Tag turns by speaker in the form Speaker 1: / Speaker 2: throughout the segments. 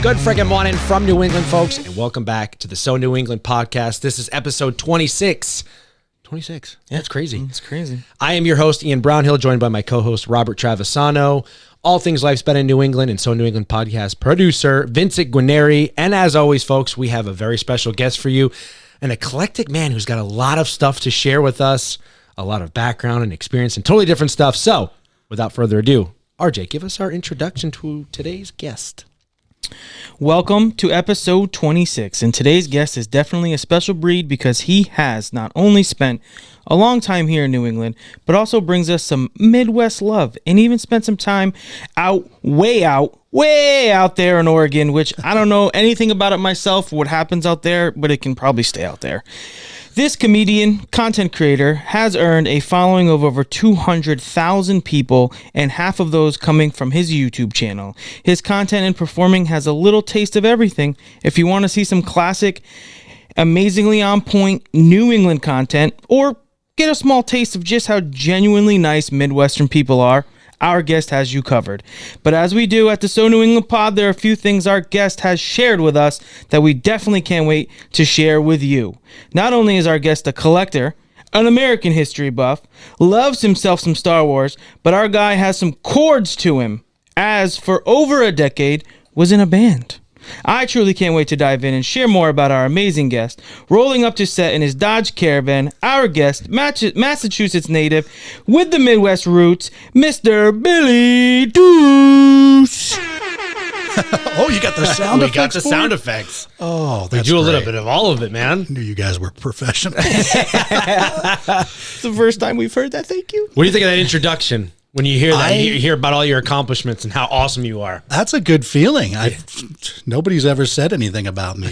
Speaker 1: Good friggin' morning from New England, folks, and welcome back to the So New England podcast. This is episode 26. 26. Yeah, that's crazy.
Speaker 2: It's crazy.
Speaker 1: I am your host, Ian Brownhill, joined by my co-host, Robert Travisano, all things life spent in New England, and So New England podcast producer, Vincent Guarneri. And as always, folks, we have a very special guest for you, an eclectic man who's got a lot of stuff to share with us, a lot of background and experience and totally different stuff. So, without further ado, RJ, give us our introduction to today's guest.
Speaker 2: Welcome to episode 26, and today's guest is definitely a special breed because he has not only spent a long time here in New England, but also brings us some Midwest love, and even spent some time way out there in Oregon, which I don't know anything about it myself, what happens out there, but it can probably stay out there. This comedian, content creator, has earned a following of over 200,000 people, and half of those coming from his YouTube channel. His content and performing has a little taste of everything. If you want to see some classic, amazingly on point New England content, or get a small taste of just how genuinely nice Midwestern people are, our guest has you covered. But as we do at the So New England Pod, there are a few things our guest has shared with us that we definitely can't wait to share with you. Not only is our guest a collector, an American history buff, loves himself some Star Wars, but our guy has some chords to him, as for over a decade was in a band. I truly can't wait to dive in and share more about our amazing guest. Rolling up to set in his Dodge Caravan, our guest, Massachusetts native with the Midwest roots, Mr. Billy Deuce.
Speaker 3: Oh, you got the sound effects?
Speaker 1: We got the sound effects.
Speaker 3: Oh, that's
Speaker 1: We do a little
Speaker 3: great.
Speaker 1: bit of all of it, man.
Speaker 3: I knew you guys were professional.
Speaker 2: It's the first time we've heard that. Thank you.
Speaker 1: What do you think of that introduction? When you hear that, you hear about all your accomplishments and how awesome you are.
Speaker 3: That's a good feeling. Nobody's ever said anything about me.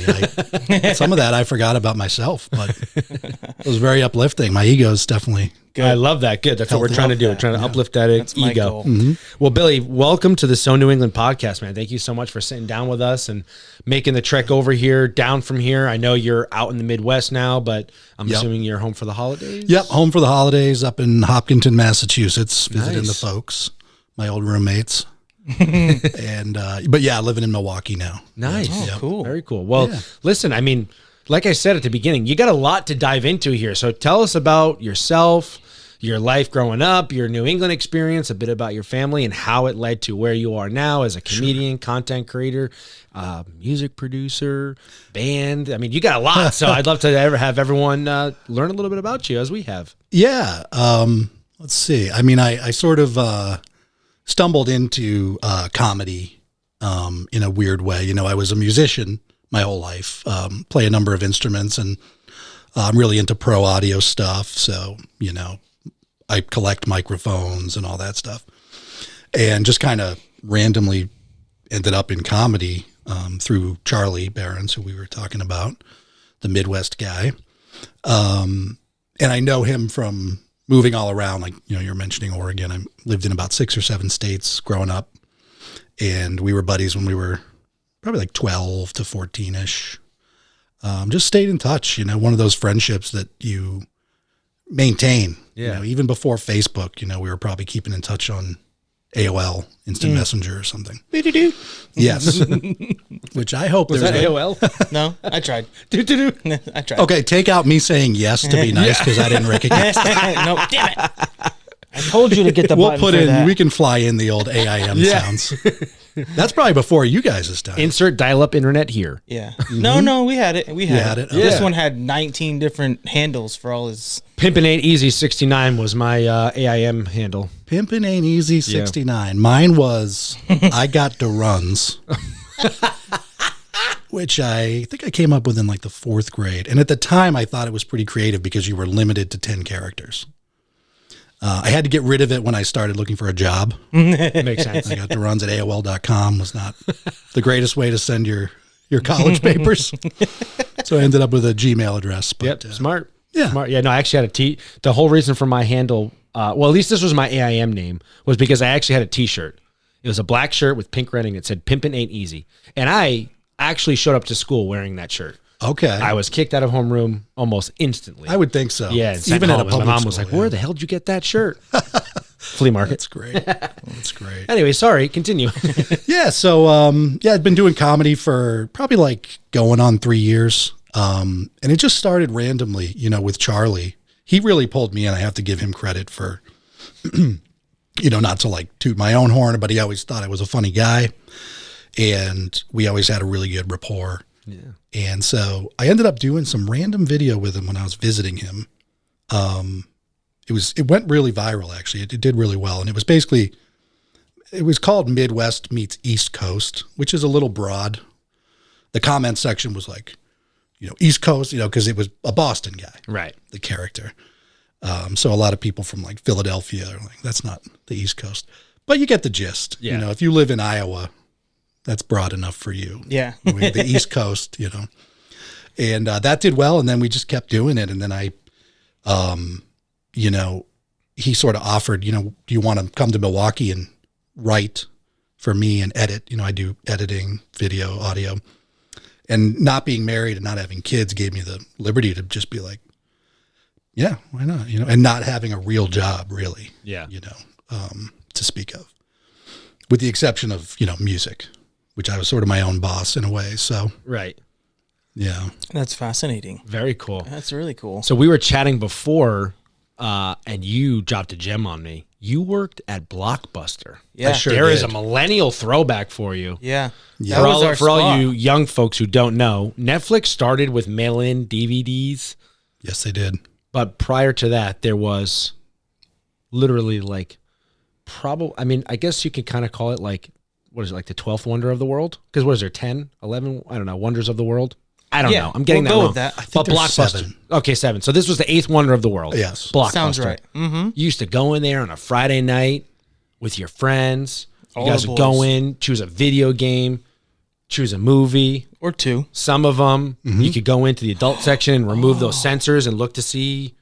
Speaker 3: Some of that I forgot about myself, but it was very uplifting. My ego's definitely
Speaker 1: Good. I love that. Good. That's what we're trying to do. We're trying to uplift that
Speaker 2: my
Speaker 1: ego.
Speaker 2: goal.
Speaker 1: Mm-hmm. Well, Billy, welcome to the So New England podcast, man. Thank you so much for sitting down with us and making the trek over here, down from here. I know you're out in the Midwest now, but I'm assuming you're home for the holidays?
Speaker 3: Yep, home for the holidays up in Hopkinton, Massachusetts, visiting the folks, my old roommates. But yeah, living in Milwaukee now.
Speaker 1: Nice.
Speaker 2: Oh, cool.
Speaker 1: Very cool. Well, listen, I mean, like I said at the beginning, you got a lot to dive into here. So tell us about yourself, your life growing up, your New England experience, a bit about your family and how it led to where you are now as a comedian, content creator, music producer, band. I mean, you got a lot. So I'd love to have everyone learn a little bit about you as we have.
Speaker 3: Yeah. Let's see. I mean, I sort of stumbled into comedy in a weird way. You know, I was a musician my whole life, play a number of instruments, and I'm really into pro audio stuff. So, you know, I collect microphones and all that stuff, and just kind of randomly ended up in comedy through Charlie Barons, who we were talking about, the Midwest guy. And I know him from moving all around. Like, you know, you're mentioning Oregon. I lived in about 6 or 7 states growing up, and we were buddies when we were probably like 12 to 14-ish. Just stayed in touch, you know, one of those friendships that you maintain, you know, even before Facebook. You know, we were probably keeping in touch on AOL, Instant Messenger or something. Yes. Which I hope
Speaker 1: Was
Speaker 3: there's
Speaker 1: that AOL?
Speaker 2: No, I tried. I tried.
Speaker 3: Okay, take out me saying yes to be nice because I didn't recognize that.
Speaker 2: No, damn it. I told you to get the button for that.
Speaker 3: We can fly in the old AIM sounds. That's probably before you guys' time.
Speaker 1: Insert dial-up internet here.
Speaker 2: Yeah. No, we had it. We had it.
Speaker 3: Yeah.
Speaker 2: This one had 19 different handles for all his...
Speaker 1: Pimpin' Ain't Easy 69 was my AIM handle.
Speaker 3: Pimpin' Ain't Easy 69. Mine was I Got the Runs, which I think I came up with in like the 4th grade. And at the time, I thought it was pretty creative because you were limited to 10 characters. I had to get rid of it when I started looking for a job.
Speaker 1: Makes sense.
Speaker 3: I got the runs at AOL.com was not the greatest way to send your college papers. So I ended up with a Gmail address. But,
Speaker 1: Smart.
Speaker 3: Yeah.
Speaker 1: Smart. Yeah, no, I actually had the whole reason for my handle, well, at least this was my AIM name, was because I actually had a t-shirt. It was a black shirt with pink writing that said Pimpin' Ain't Easy. And I actually showed up to school wearing that shirt.
Speaker 3: Okay.
Speaker 1: I was kicked out of homeroom almost instantly.
Speaker 3: I would think so.
Speaker 1: Yeah.
Speaker 3: Even at a
Speaker 1: my
Speaker 3: public
Speaker 1: mom
Speaker 3: school,
Speaker 1: was like, where the hell did you get that shirt? Flea market.
Speaker 3: That's great. That's great.
Speaker 1: Anyway, sorry, continue.
Speaker 3: Yeah. So, I've been doing comedy for probably like going on 3 years. And it just started randomly, with Charlie. He really pulled me in. I have to give him credit for, not to like toot my own horn, but he always thought I was a funny guy. And we always had a really good rapport. Yeah. And so I ended up doing some random video with him when I was visiting him. It went really viral, actually. It did really well. And it was called Midwest Meets East Coast, which is a little broad. The comment section was like, East Coast, because it was a Boston guy.
Speaker 1: Right.
Speaker 3: The character. So a lot of people from like Philadelphia are like, that's not the East Coast. But you get the gist.
Speaker 1: Yeah.
Speaker 3: If you live in Iowa, that's broad enough for you.
Speaker 2: Yeah.
Speaker 3: The East Coast, And that did well, and then we just kept doing it. And then he sort of offered, do you want to come to Milwaukee and write for me and edit? I do editing, video, audio. And not being married and not having kids gave me the liberty to just be like, yeah, why not? And not having a real job, really.
Speaker 1: Yeah.
Speaker 3: To speak of. With the exception of, music, which I was sort of my own boss in a way. So,
Speaker 1: Right.
Speaker 3: yeah.
Speaker 2: That's fascinating.
Speaker 1: Very cool.
Speaker 2: That's really cool.
Speaker 1: So we were chatting before, and you dropped a gem on me. You worked at Blockbuster.
Speaker 2: Yeah.
Speaker 1: There is a millennial throwback for you.
Speaker 2: Yeah.
Speaker 3: Yeah.
Speaker 2: That was our
Speaker 1: For all
Speaker 2: spot.
Speaker 1: you young folks who don't know, Netflix started with mail-in DVDs,
Speaker 3: Yes, they did.
Speaker 1: but prior to that, there was literally like I guess you could kind of call it like, what is it, like the 12th wonder of the world? Because what is there, 10, 11, I don't know, wonders of the world? I don't know. I'm getting
Speaker 2: we'll
Speaker 1: that
Speaker 2: go
Speaker 1: wrong.
Speaker 2: with that. I
Speaker 3: think there's 7.
Speaker 1: Okay, 7. So this was the 8th wonder of the world.
Speaker 3: Yes.
Speaker 1: Blockbuster.
Speaker 2: Sounds right. Mm-hmm.
Speaker 1: You used to go in there on a Friday night with your friends.
Speaker 2: All
Speaker 1: You guys
Speaker 2: the
Speaker 1: would
Speaker 2: boys.
Speaker 1: go in, choose a video game, choose a movie.
Speaker 2: Or 2.
Speaker 1: Some of them, you could go into the adult section and remove those censors and look to see.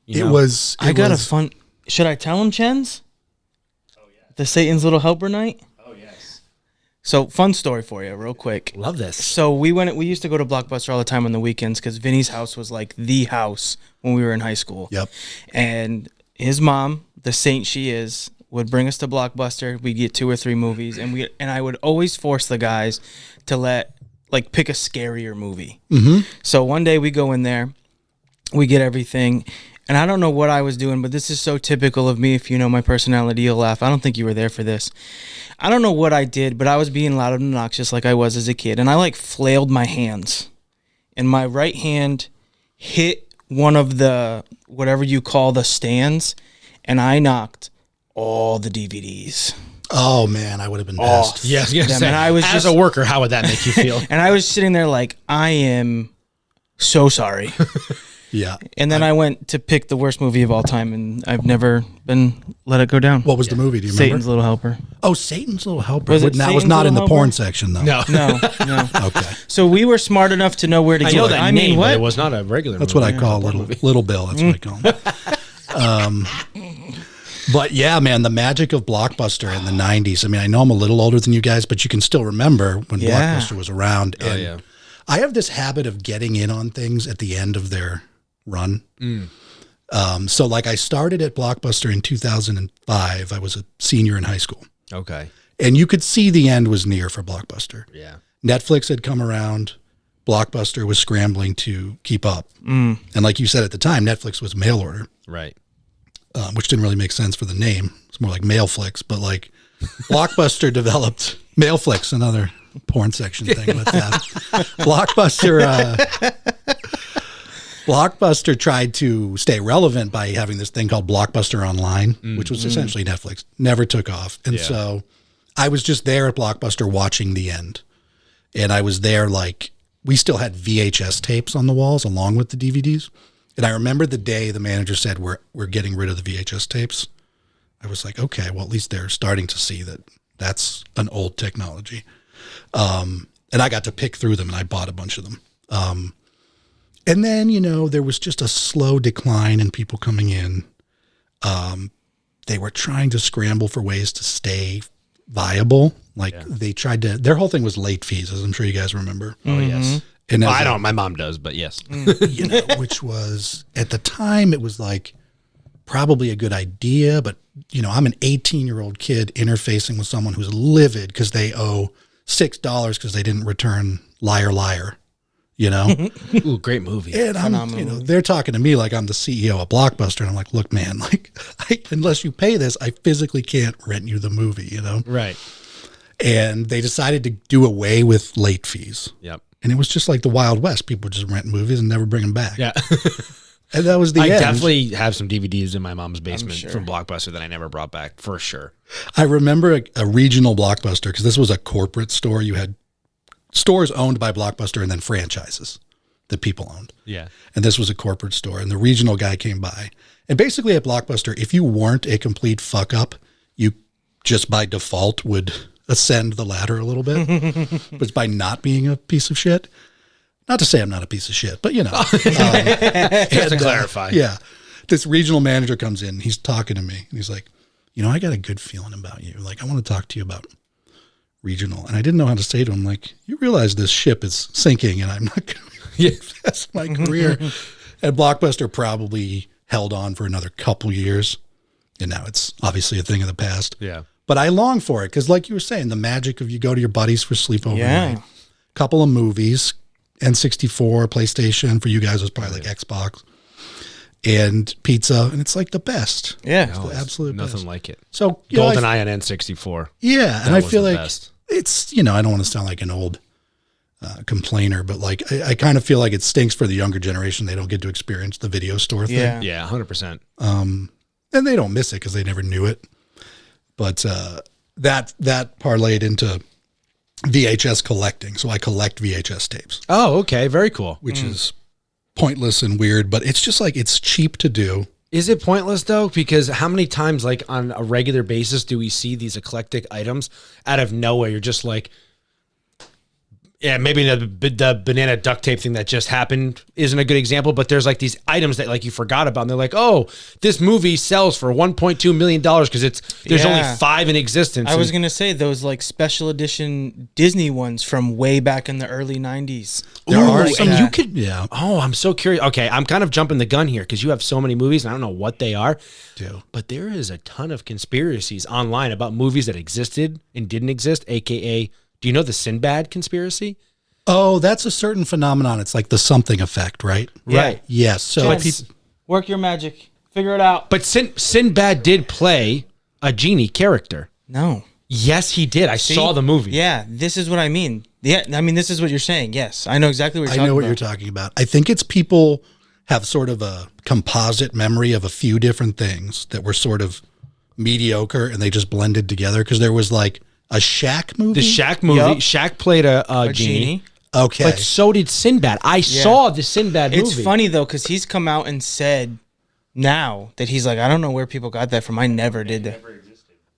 Speaker 3: It was.
Speaker 2: I got a fun. Should I tell him, Chens? Oh yeah. The Satan's Little Helper night.
Speaker 4: Oh, yes.
Speaker 2: So fun story for you, real quick.
Speaker 1: Love this.
Speaker 2: So we used to go to Blockbuster all the time on the weekends because Vinny's house was like the house when we were in high school.
Speaker 3: Yep.
Speaker 2: And his mom, the saint she is, would bring us to Blockbuster. We'd get 2 or 3 movies, and I would always force the guys to pick a scarier movie.
Speaker 3: Mm-hmm.
Speaker 2: So one day we go in there, we get everything, and I don't know what I was doing, but this is so typical of me. If you know my personality, you'll laugh. I don't think you were there for this. I don't know what I did, but I was being loud and obnoxious like I was as a kid, and I flailed my hands, and my right hand hit one of the whatever you call the stands, and I knocked all the DVDs.
Speaker 3: Oh man, I would have been pissed.
Speaker 1: Yes,
Speaker 2: Them, and I was
Speaker 1: as
Speaker 2: just-
Speaker 1: a worker, how would that make you feel?
Speaker 2: And I was sitting there like, I am so sorry.
Speaker 3: Yeah.
Speaker 2: And then I went to pick the worst movie of all time, and I've never been let it go down.
Speaker 3: What was the movie? Do you
Speaker 2: Satan's
Speaker 3: remember?
Speaker 2: Little Helper.
Speaker 3: Oh, Satan's Little Helper.
Speaker 2: Was it
Speaker 3: That was
Speaker 2: Satan's
Speaker 3: not in the
Speaker 2: Little
Speaker 3: porn
Speaker 2: Helper?
Speaker 3: section, though.
Speaker 1: No.
Speaker 2: No.
Speaker 3: Okay.
Speaker 2: So we were smart enough to know where to
Speaker 1: I
Speaker 2: go.
Speaker 1: know that name, but
Speaker 2: what?
Speaker 1: it was not a regular
Speaker 3: That's
Speaker 1: movie.
Speaker 3: what I call Little Bill. That's what I call him. But yeah, man, the magic of Blockbuster in the 90s. I mean, I know I'm a little older than you guys, but you can still remember when
Speaker 2: Yeah.
Speaker 3: Blockbuster was around.
Speaker 1: Oh,
Speaker 3: And
Speaker 1: yeah.
Speaker 3: I have this habit of getting in on things at the end of their run. So like I started at Blockbuster in 2005. I was a senior in high school.
Speaker 1: Okay.
Speaker 3: And you could see the end was near for Blockbuster.
Speaker 1: Yeah.
Speaker 3: Netflix had come around. Blockbuster was scrambling to keep up. And like you said at the time, Netflix was mail order,
Speaker 1: Right.
Speaker 3: which didn't really make sense for the name. It's more like Mailflix, but like Blockbuster developed Mailflix, another porn section thing with that. Blockbuster tried to stay relevant by having this thing called Blockbuster Online, which was essentially Netflix. Never took off. And
Speaker 1: Yeah.
Speaker 3: so I was just there at Blockbuster watching the end. And I was there we still had VHS tapes on the walls along with the DVDs. And I remember the day the manager said, we're getting rid of the VHS tapes. I was like, okay, well, at least they're starting to see that that's an old technology. And I got to pick through them, and I bought a bunch of them. And then, there was just a slow decline in people coming in. They were trying to scramble for ways to stay viable. They tried to, their whole thing was late fees, as I'm sure you guys remember.
Speaker 1: Oh, yes.
Speaker 3: And
Speaker 1: Well, I don't. My mom does, but yes.
Speaker 3: which was, at the time, it was like probably a good idea, but you know, I'm an 18-year-old kid interfacing with someone who's livid because they owe $6 because they didn't return Liar Liar, you know?
Speaker 1: Ooh, great movie.
Speaker 3: And I'm, you know, they're talking to me like I'm the CEO of Blockbuster, and I'm like, look, man, like, unless you pay this, I physically can't rent you the movie, you know?
Speaker 1: Right.
Speaker 3: And they decided to do away with late fees.
Speaker 1: Yep.
Speaker 3: And it was just like the Wild West. People would just rent movies and never bring them back.
Speaker 1: Yeah.
Speaker 3: And that was the
Speaker 1: I
Speaker 3: end.
Speaker 1: definitely have some DVDs in my mom's basement
Speaker 2: sure.
Speaker 1: from Blockbuster that I never brought back, for sure.
Speaker 3: I remember a regional Blockbuster, because this was a corporate store. You had stores owned by Blockbuster and then franchises that people owned.
Speaker 1: Yeah.
Speaker 3: And this was a corporate store. And the regional guy came by. And basically at Blockbuster, if you weren't a complete fuck up, you just by default would ascend the ladder a little bit. But it's by not being a piece of shit. Not to say I'm not a piece of shit, but you know.
Speaker 1: Just to clarify.
Speaker 3: Yeah. This regional manager comes in, he's talking to me, and he's like, you know, I got a good feeling about you. Like, I want to talk to you about regional. And I didn't know how to say to him, like, you realize this ship is sinking and I'm not going to invest my career. And Blockbuster probably held on for another couple years. And now it's obviously a thing of the past.
Speaker 1: Yeah.
Speaker 3: But I long for it because, like you were saying, the magic of you go to your buddies for sleepover
Speaker 2: Yeah.
Speaker 3: night, couple of movies, N64, PlayStation, for you guys it was probably like Xbox, and pizza, and it's like the best.
Speaker 2: Yeah.
Speaker 3: It's the absolute
Speaker 1: Nothing
Speaker 3: best.
Speaker 1: like it.
Speaker 3: So you know,
Speaker 1: GoldenEye on N64.
Speaker 3: yeah, and
Speaker 1: That
Speaker 3: I
Speaker 1: was
Speaker 3: feel
Speaker 1: the
Speaker 3: like
Speaker 1: best.
Speaker 3: it's, you know, I don't want to sound like an old complainer, but like I kind of feel like it stinks for the younger generation. They don't get to experience the video store thing.
Speaker 2: Yeah.
Speaker 1: Yeah, 100%.
Speaker 3: And they don't miss it because they never knew it. But that parlayed into VHS collecting. So I collect VHS tapes,
Speaker 1: Oh, okay. Very cool.
Speaker 3: which is pointless and weird, but it's just like, it's cheap to do.
Speaker 1: Is it pointless though? Because how many times, like on a regular basis, do we see these eclectic items out of nowhere? You're just like, yeah, maybe the banana duct tape thing that just happened isn't a good example, but there's like these items that like you forgot about, and they're like, oh, this movie sells for $1.2 million because there's only 5 in existence.
Speaker 2: I was going to say those like special edition Disney ones from way back in the early 90s.
Speaker 3: There are
Speaker 1: Ooh,
Speaker 3: some,
Speaker 1: and you could.
Speaker 3: yeah,
Speaker 1: Oh, I'm so curious. Okay, I'm kind of jumping the gun here because you have so many movies, and I don't know what they are.
Speaker 3: do.
Speaker 1: But there is a ton of conspiracies online about movies that existed and didn't exist, aka, do you know the Sinbad conspiracy?
Speaker 3: Oh, that's a certain phenomenon. It's like the something effect, right?
Speaker 2: Yeah.
Speaker 1: Right.
Speaker 3: Yes. So
Speaker 2: Yes. Work your magic. Figure it out.
Speaker 1: But Sinbad did play a genie character.
Speaker 2: No.
Speaker 1: Yes, he did. I saw the movie.
Speaker 2: Yeah, this is what I mean. Yeah, I mean, this is what you're saying. Yes, I know exactly what you're
Speaker 3: I
Speaker 2: talking
Speaker 3: know what
Speaker 2: about.
Speaker 3: you're talking about. I think it's people have sort of a composite memory of a few different things that were sort of mediocre and they just blended together because there was like a Shaq movie.
Speaker 1: The Shaq movie.
Speaker 2: Yup.
Speaker 1: Shaq played a genie.
Speaker 3: Okay.
Speaker 1: But so did Sinbad. I saw the Sinbad movie.
Speaker 2: It's funny though because he's come out and said now that he's like, I don't know where people got that from. I never did that.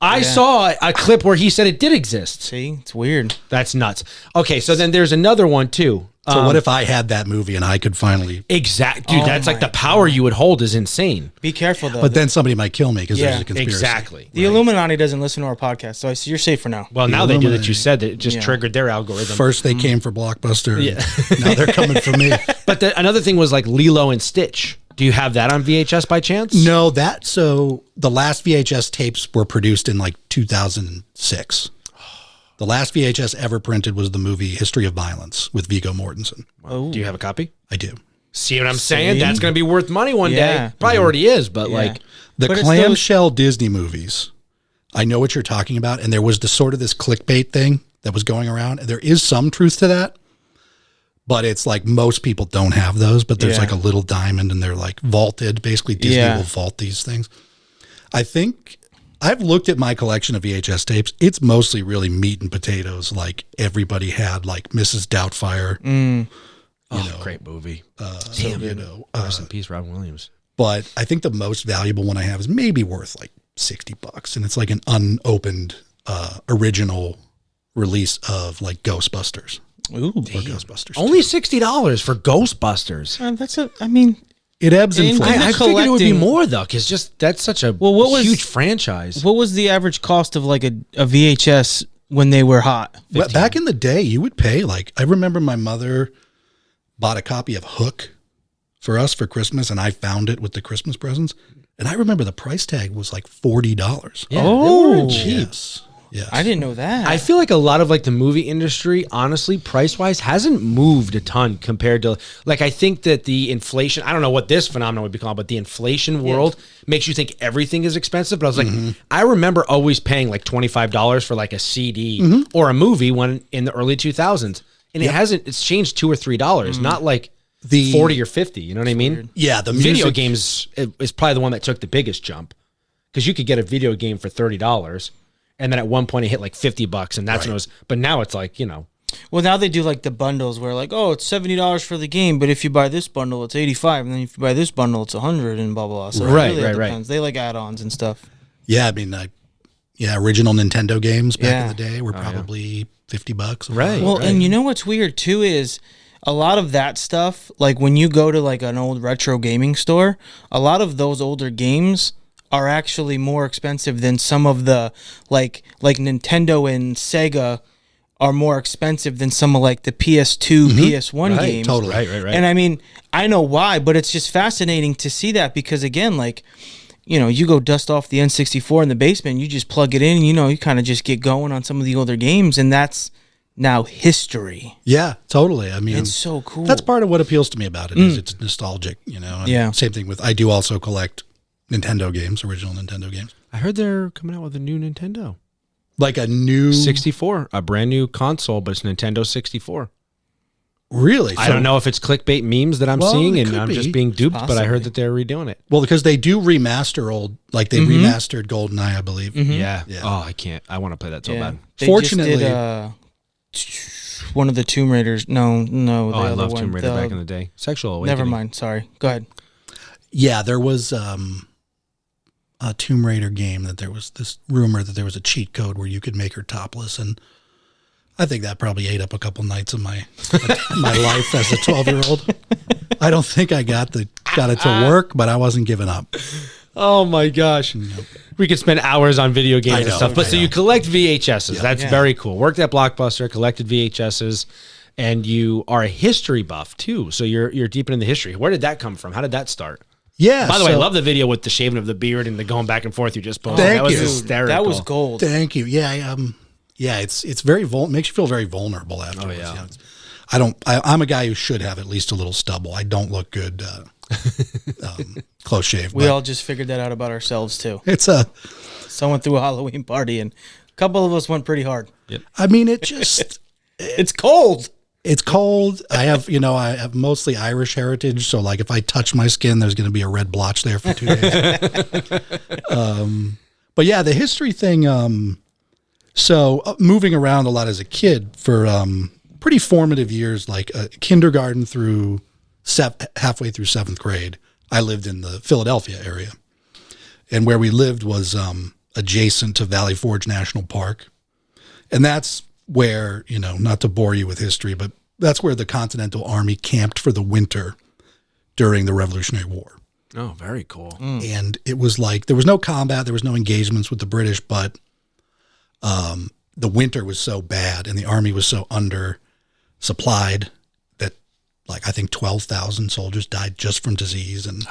Speaker 1: I saw a clip where he said it did exist.
Speaker 2: See, it's weird.
Speaker 1: That's nuts. Okay, so then there's another one too.
Speaker 3: So what if I had that movie and I could finally,
Speaker 1: Dude,
Speaker 2: Oh
Speaker 1: that's like
Speaker 2: my
Speaker 1: the power you would hold is insane.
Speaker 2: Be careful though.
Speaker 3: but then somebody might kill me because
Speaker 2: Yeah,
Speaker 3: there's a conspiracy.
Speaker 1: Exactly.
Speaker 2: the Illuminati doesn't listen to our podcast, so you're safe for now.
Speaker 1: Well, now they do that you said that it just
Speaker 2: Yeah.
Speaker 1: triggered their algorithm.
Speaker 3: First they came for Blockbuster. And
Speaker 1: Yeah.
Speaker 3: now they're coming for me.
Speaker 1: But another thing was like Lilo and Stitch. Do you have that on VHS by chance?
Speaker 3: No, so the last VHS tapes were produced in like 2006. The last VHS ever printed was the movie History of Violence with Viggo Mortensen.
Speaker 1: Do you have a copy?
Speaker 3: I do.
Speaker 1: See what I'm saying?
Speaker 2: See?
Speaker 1: That's going to be worth money one
Speaker 2: Yeah.
Speaker 1: day. Probably already is, but
Speaker 2: Yeah.
Speaker 1: like,
Speaker 3: The
Speaker 2: But it's
Speaker 3: clamshell Disney movies, I know what you're talking about, and there was sort of this clickbait thing that was going around, and there is some truth to that, but it's like most people don't have those, but there's
Speaker 2: Yeah.
Speaker 3: like a little diamond, and they're like vaulted. Basically, Disney
Speaker 2: Yeah.
Speaker 3: will vault these things. I think I've looked at my collection of VHS tapes. It's mostly really meat and potatoes. Like everybody had like Mrs. Doubtfire.
Speaker 1: great movie.
Speaker 3: You know,
Speaker 1: Rest in peace, Robin Williams.
Speaker 3: but I think the most valuable one I have is maybe worth like $60, and it's like an unopened original release of like Ghostbusters
Speaker 2: Ooh,
Speaker 3: or Ghostbusters.
Speaker 1: Only $60 for Ghostbusters.
Speaker 2: I mean,
Speaker 3: It ebbs and
Speaker 2: In-
Speaker 3: flows.
Speaker 1: I figured it would be
Speaker 2: collecting-
Speaker 1: more though, because just that's such a
Speaker 2: Well, what was-
Speaker 1: huge franchise.
Speaker 2: what was the average cost of like a VHS when they were hot?
Speaker 3: Well, back in the day, you would pay like I remember my mother bought a copy of Hook for us for Christmas, and I found it with the Christmas presents. And I remember the price tag was like $40.
Speaker 1: Yeah,
Speaker 2: Oh.
Speaker 1: they weren't cheap.
Speaker 3: Yes.
Speaker 2: I didn't know that.
Speaker 1: I feel like a lot of like the movie industry, honestly, price wise, hasn't moved a ton compared to like I think that the inflation. I don't know what this phenomenon would be called, but the inflation world makes you think everything is expensive. But I was like, I remember always paying like $25 for like a CD or a movie when in the early 2000s, and it hasn't. It's changed $2 or $3, not like
Speaker 3: The
Speaker 1: 40 or 50. You know what I mean?
Speaker 2: weird.
Speaker 3: Yeah, the
Speaker 1: Video
Speaker 3: music,
Speaker 1: games is probably the one that took the biggest jump because you could get a video game for $30. And then at one point it hit like $50 and that's when it was, but now it's like, you know.
Speaker 2: Well, now they do like the bundles where like, oh, it's $70 for the game, but if you buy this bundle, it's $85, and then if you buy this bundle, it's $100 and blah, blah, blah. So
Speaker 1: Right,
Speaker 2: it really
Speaker 1: right.
Speaker 2: depends. They like add-ons and stuff.
Speaker 3: Yeah, I mean, original Nintendo games back
Speaker 2: Yeah.
Speaker 3: in the day were probably $50.
Speaker 1: Right.
Speaker 2: Well, and you know what's weird too is a lot of that stuff, like when you go to like an old retro gaming store, a lot of those older games are actually more expensive than some of the like Nintendo and Sega are more expensive than some of like the PS2, PS1 games.
Speaker 3: Totally.
Speaker 1: Right.
Speaker 2: And I mean, I know why, but it's just fascinating to see that because again, like, you know, you go dust off the N64 in the basement, you just plug it in, and, you know, you kind of just get going on some of the older games, and that's now history.
Speaker 3: Yeah, totally. I mean,
Speaker 2: It's so cool.
Speaker 3: that's part of what appeals to me about it is it's nostalgic, you know. And
Speaker 2: Yeah.
Speaker 3: Same thing with, I do also collect Nintendo games, original Nintendo games.
Speaker 1: I heard they're coming out with a new Nintendo
Speaker 3: Like a new
Speaker 1: 64, a brand new console, but it's Nintendo 64.
Speaker 3: Really?
Speaker 1: I don't know if it's clickbait memes that I'm
Speaker 3: Well,
Speaker 1: seeing
Speaker 3: it
Speaker 1: and
Speaker 3: could
Speaker 1: I'm
Speaker 3: be.
Speaker 1: just being duped, but I
Speaker 2: Possibly.
Speaker 1: heard that they're redoing it.
Speaker 3: Well, because they do remaster old, like they remastered GoldenEye, I believe.
Speaker 1: Yeah.
Speaker 3: Yeah.
Speaker 1: Oh, I can't. I want to play that so bad.
Speaker 2: They
Speaker 3: Fortunately-
Speaker 2: just did, one of the Tomb Raiders. No, the
Speaker 1: Oh, I
Speaker 2: other
Speaker 1: love
Speaker 2: one.
Speaker 1: Tomb Raider back in the day. Sexual Awakening.
Speaker 2: Never mind. Sorry. Go ahead.
Speaker 3: Yeah, there was a Tomb Raider game that there was this rumor that there was a cheat code where you could make her topless, and I think that probably ate up a couple nights of my life as a 12-year-old. I don't think I got it to work, but I wasn't giving up.
Speaker 1: Oh my gosh. We could spend hours on video games
Speaker 3: I
Speaker 1: and
Speaker 3: know,
Speaker 1: stuff. But
Speaker 3: I
Speaker 1: so
Speaker 3: know.
Speaker 1: you collect VHSs. That's
Speaker 2: Yeah.
Speaker 1: very cool. Worked at Blockbuster, collected VHSs, and you are a history buff too. So you're deep into the history. Where did that come from? How did that start?
Speaker 3: Yeah.
Speaker 1: By the way, I
Speaker 3: so-
Speaker 1: love the video with the shaving of the beard and the going back and forth you just posted.
Speaker 3: Thank
Speaker 1: That was
Speaker 3: you.
Speaker 1: hysterical.
Speaker 2: That was gold.
Speaker 3: Thank you. Yeah. Yeah. It's very makes you feel very vulnerable afterwards.
Speaker 1: yeah.
Speaker 3: You know, I'm a guy who should have at least a little stubble. I don't look good close shave.
Speaker 2: We
Speaker 3: but
Speaker 2: all just figured that out about ourselves too.
Speaker 3: it's
Speaker 2: Someone threw a Halloween party, and a couple of us went pretty hard.
Speaker 3: I mean, it just,
Speaker 2: It's cold.
Speaker 3: it's cold. I have mostly Irish heritage. So like if I touch my skin, there's going to be a red blotch there for 2 days. But yeah, the history thing. So moving around a lot as a kid for pretty formative years, like kindergarten through halfway through 7th grade, I lived in the Philadelphia area. And where we lived was adjacent to Valley Forge National Park. And that's where, not to bore you with history, but that's where the Continental Army camped for the winter during the Revolutionary War.
Speaker 1: Oh, very cool.
Speaker 3: And it was like, there was no combat, there was no engagements with the British, but the winter was so bad and the army was so undersupplied that, like, I think 12,000 soldiers died just from disease and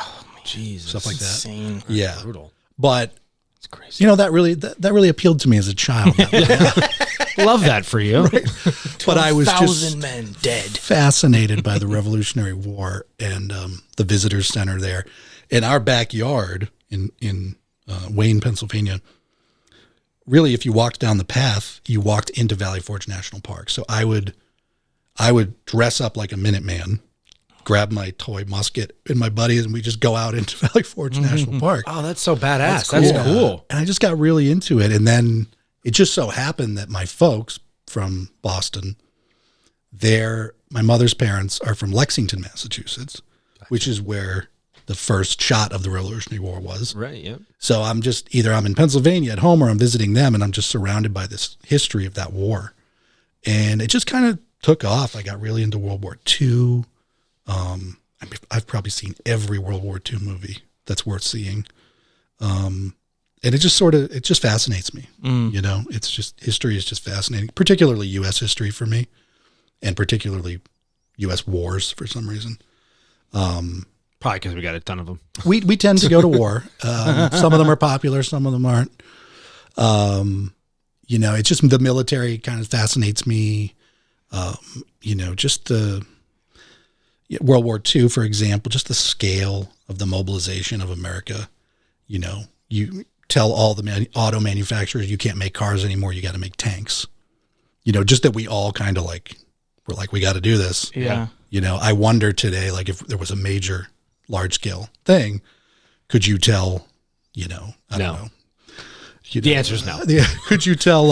Speaker 1: Jesus.
Speaker 3: stuff like that.
Speaker 2: Insane.
Speaker 3: Yeah.
Speaker 1: Brutal.
Speaker 3: But,
Speaker 2: It's crazy.
Speaker 3: that really appealed to me as a child.
Speaker 1: Love that for you.
Speaker 3: But I was
Speaker 2: 1,000
Speaker 3: just
Speaker 2: men dead.
Speaker 3: fascinated by the Revolutionary War and the visitor center there. In our backyard in Wayne, Pennsylvania, really, if you walked down the path, you walked into Valley Forge National Park. So I would dress up like a Minuteman, grab my toy musket and my buddies, and we just go out into Valley Forge National Park.
Speaker 1: Oh, that's so badass. That's
Speaker 3: Yeah.
Speaker 1: cool.
Speaker 3: And I just got really into it. And then it just so happened that my folks from Boston, my mother's parents are from Lexington, Massachusetts, which is where the first shot of the Revolutionary War was.
Speaker 1: Right, yeah.
Speaker 3: So I'm in Pennsylvania at home or I'm visiting them, and I'm just surrounded by this history of that war. And it just kind of took off. I got really into World War II. I've probably seen every World War II movie that's worth seeing. And it just fascinates me. History is just fascinating, particularly U.S. history for me, and particularly U.S. wars for some reason.
Speaker 1: Probably because we got a ton of them.
Speaker 3: We tend to go to war. Some of them are popular, some of them aren't. It's just the military kind of fascinates me. Just the World War II, for example, just the scale of the mobilization of America. You tell all the auto manufacturers you can't make cars anymore. You got to make tanks. Just that we all kind of we're like, we got to do this.
Speaker 2: Yeah.
Speaker 3: I wonder today, like if there was a major large scale thing, could you tell, I don't know.
Speaker 1: The answer is no.
Speaker 3: Could you tell,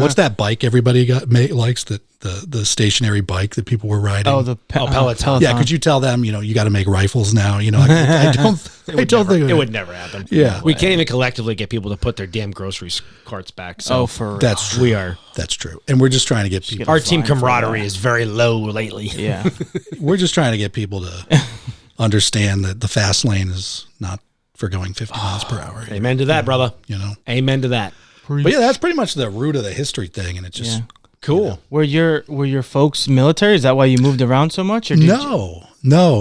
Speaker 3: what's that bike everybody likes, the stationary bike that people were riding?
Speaker 2: Oh, the Peloton.
Speaker 3: Yeah, could you tell them, you got to make rifles now? I don't think
Speaker 1: it would never happen.
Speaker 3: Yeah.
Speaker 1: We can't even collectively get people to put their damn grocery carts back. So
Speaker 3: that's true.
Speaker 1: We are.
Speaker 3: That's true. And we're just trying to get people.
Speaker 1: Our team camaraderie is very low lately.
Speaker 2: Yeah.
Speaker 3: We're just trying to get people to understand that the fast lane is not for going 50 miles per hour.
Speaker 1: Amen to that, brother. Amen to that.
Speaker 3: But yeah, that's pretty much the root of the history thing, and it's just
Speaker 1: cool.
Speaker 2: Were your folks military? Is that why you moved around so much? Or
Speaker 3: No.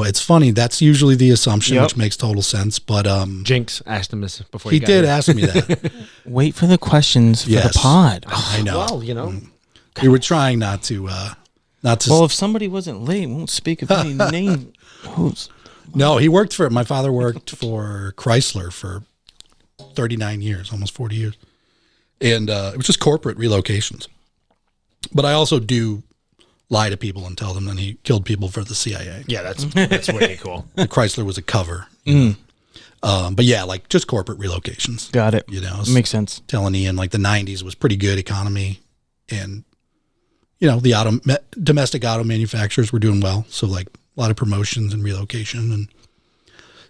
Speaker 3: It's funny. That's usually the assumption, which makes total sense. But
Speaker 1: Jinx asked him this before
Speaker 3: he did ask me that.
Speaker 2: Wait for the questions for the pod.
Speaker 3: I know.
Speaker 1: Well,
Speaker 3: we were trying not to.
Speaker 2: Well, if somebody wasn't late, we won't speak of any name.
Speaker 3: No, my father worked for Chrysler for 39 years, almost 40 years. And it was just corporate relocations. But I also do lie to people and tell them that he killed people for the CIA.
Speaker 1: Yeah, that's way cool.
Speaker 3: Chrysler was a cover. But yeah, just corporate relocations.
Speaker 2: Got it. Makes sense.
Speaker 3: Telling Ian, the 90s was pretty good economy. And, the domestic auto manufacturers were doing well. So, a lot of promotions and relocation. And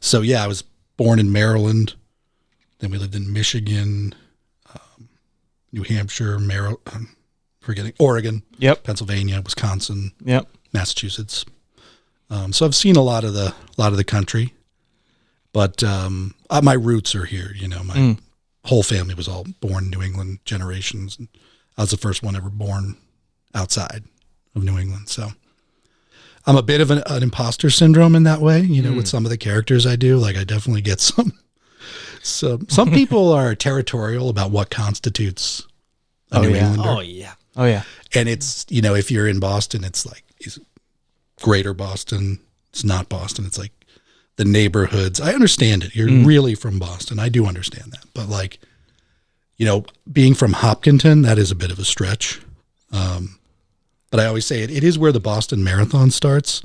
Speaker 3: so, yeah, I was born in Maryland. Then we lived in Michigan, New Hampshire, Oregon, Pennsylvania, Wisconsin, Massachusetts. So I've seen a lot of the country, but my roots are here. My whole family was all born in New England, generations. And I was the first one ever born outside of New England. So I'm a bit of an imposter syndrome in that way, with some of the characters I do. I definitely get some people are territorial about what constitutes a New Englander.
Speaker 2: Oh, yeah.
Speaker 3: And it's, if you're in Boston, it's greater Boston. It's not Boston. It's the neighborhoods. I understand it. You're really from Boston. I do understand that. But being from Hopkinton, that is a bit of a stretch. But I always say it is where the Boston Marathon starts.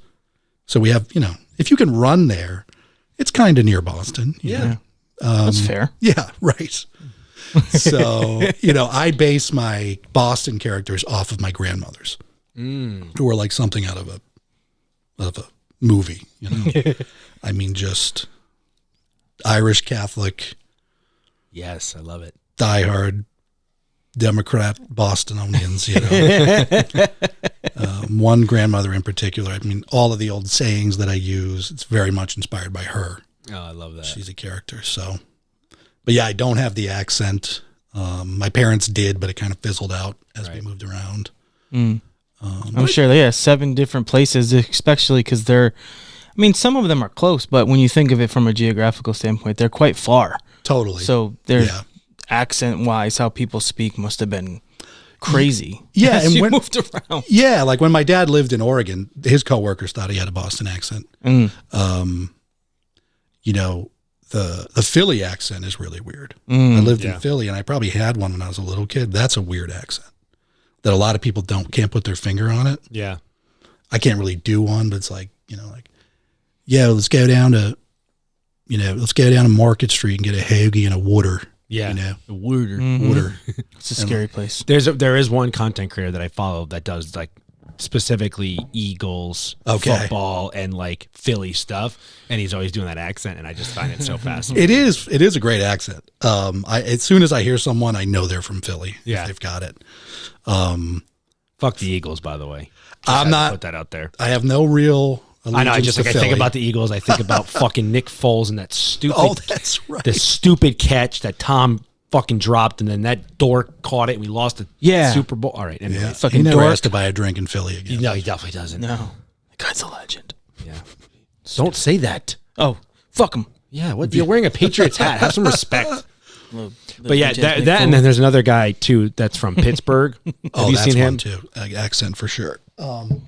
Speaker 3: So we have, if you can run there, it's kind of near Boston.
Speaker 2: Yeah. That's fair.
Speaker 3: Yeah, right. So, I base my Boston characters off of my grandmothers, who are something out of a movie, I mean, just Irish Catholic.
Speaker 1: Yes, I love it.
Speaker 3: Diehard Democrat Bostonians, one grandmother in particular. I mean, all of the old sayings that I use, it's very much inspired by her.
Speaker 1: Oh, I love that.
Speaker 3: She's a character. So, but yeah, I don't have the accent. My parents did, but it kind of fizzled out as we moved around.
Speaker 2: I'm sure they have 7 different places, especially because some of them are close, but when you think of it from a geographical standpoint, they're quite far.
Speaker 3: Totally.
Speaker 2: So accent-wise, how people speak must have been crazy.
Speaker 3: Yeah,
Speaker 2: and when moved around.
Speaker 3: Yeah, when my dad lived in Oregon, his coworkers thought he had a Boston accent. The Philly accent is really weird. I lived in Philly, and I probably had one when I was a little kid. That's a weird accent that a lot of people can't put their finger on it.
Speaker 1: Yeah,
Speaker 3: I can't really do one, but it's let's go down to Market Street and get a hoagie and a water.
Speaker 1: Yeah, water.
Speaker 3: Water.
Speaker 2: It's a scary place.
Speaker 1: There is one content creator that I follow that does specifically Eagles, football, and Philly stuff, and he's always doing that accent, and I just find it so fascinating.
Speaker 3: It is a great accent. As soon as I hear someone, I know they're from Philly.
Speaker 1: Yeah,
Speaker 3: if they've got it.
Speaker 1: Fuck the Eagles, by the way.
Speaker 3: I'm not
Speaker 1: put that out there.
Speaker 3: I have no real.
Speaker 1: I know. I think about the Eagles. I think about fucking Nick Foles and that stupid.
Speaker 3: Oh, that's right.
Speaker 1: The stupid catch that Tom fucking dropped, and then that dork caught it, and we lost the Super Bowl. All right, anyway,
Speaker 3: fucking he never has to buy a drink in Philly again.
Speaker 1: No, he definitely doesn't.
Speaker 2: No, the guy's a legend.
Speaker 1: Yeah, don't say that.
Speaker 2: Oh, fuck him.
Speaker 1: Yeah, what? You're wearing a Patriots hat. Have some respect. But yeah,
Speaker 2: gently
Speaker 1: that and then there's another guy too that's from Pittsburgh. Have you
Speaker 3: that's
Speaker 1: seen him?
Speaker 3: one too. Accent for sure.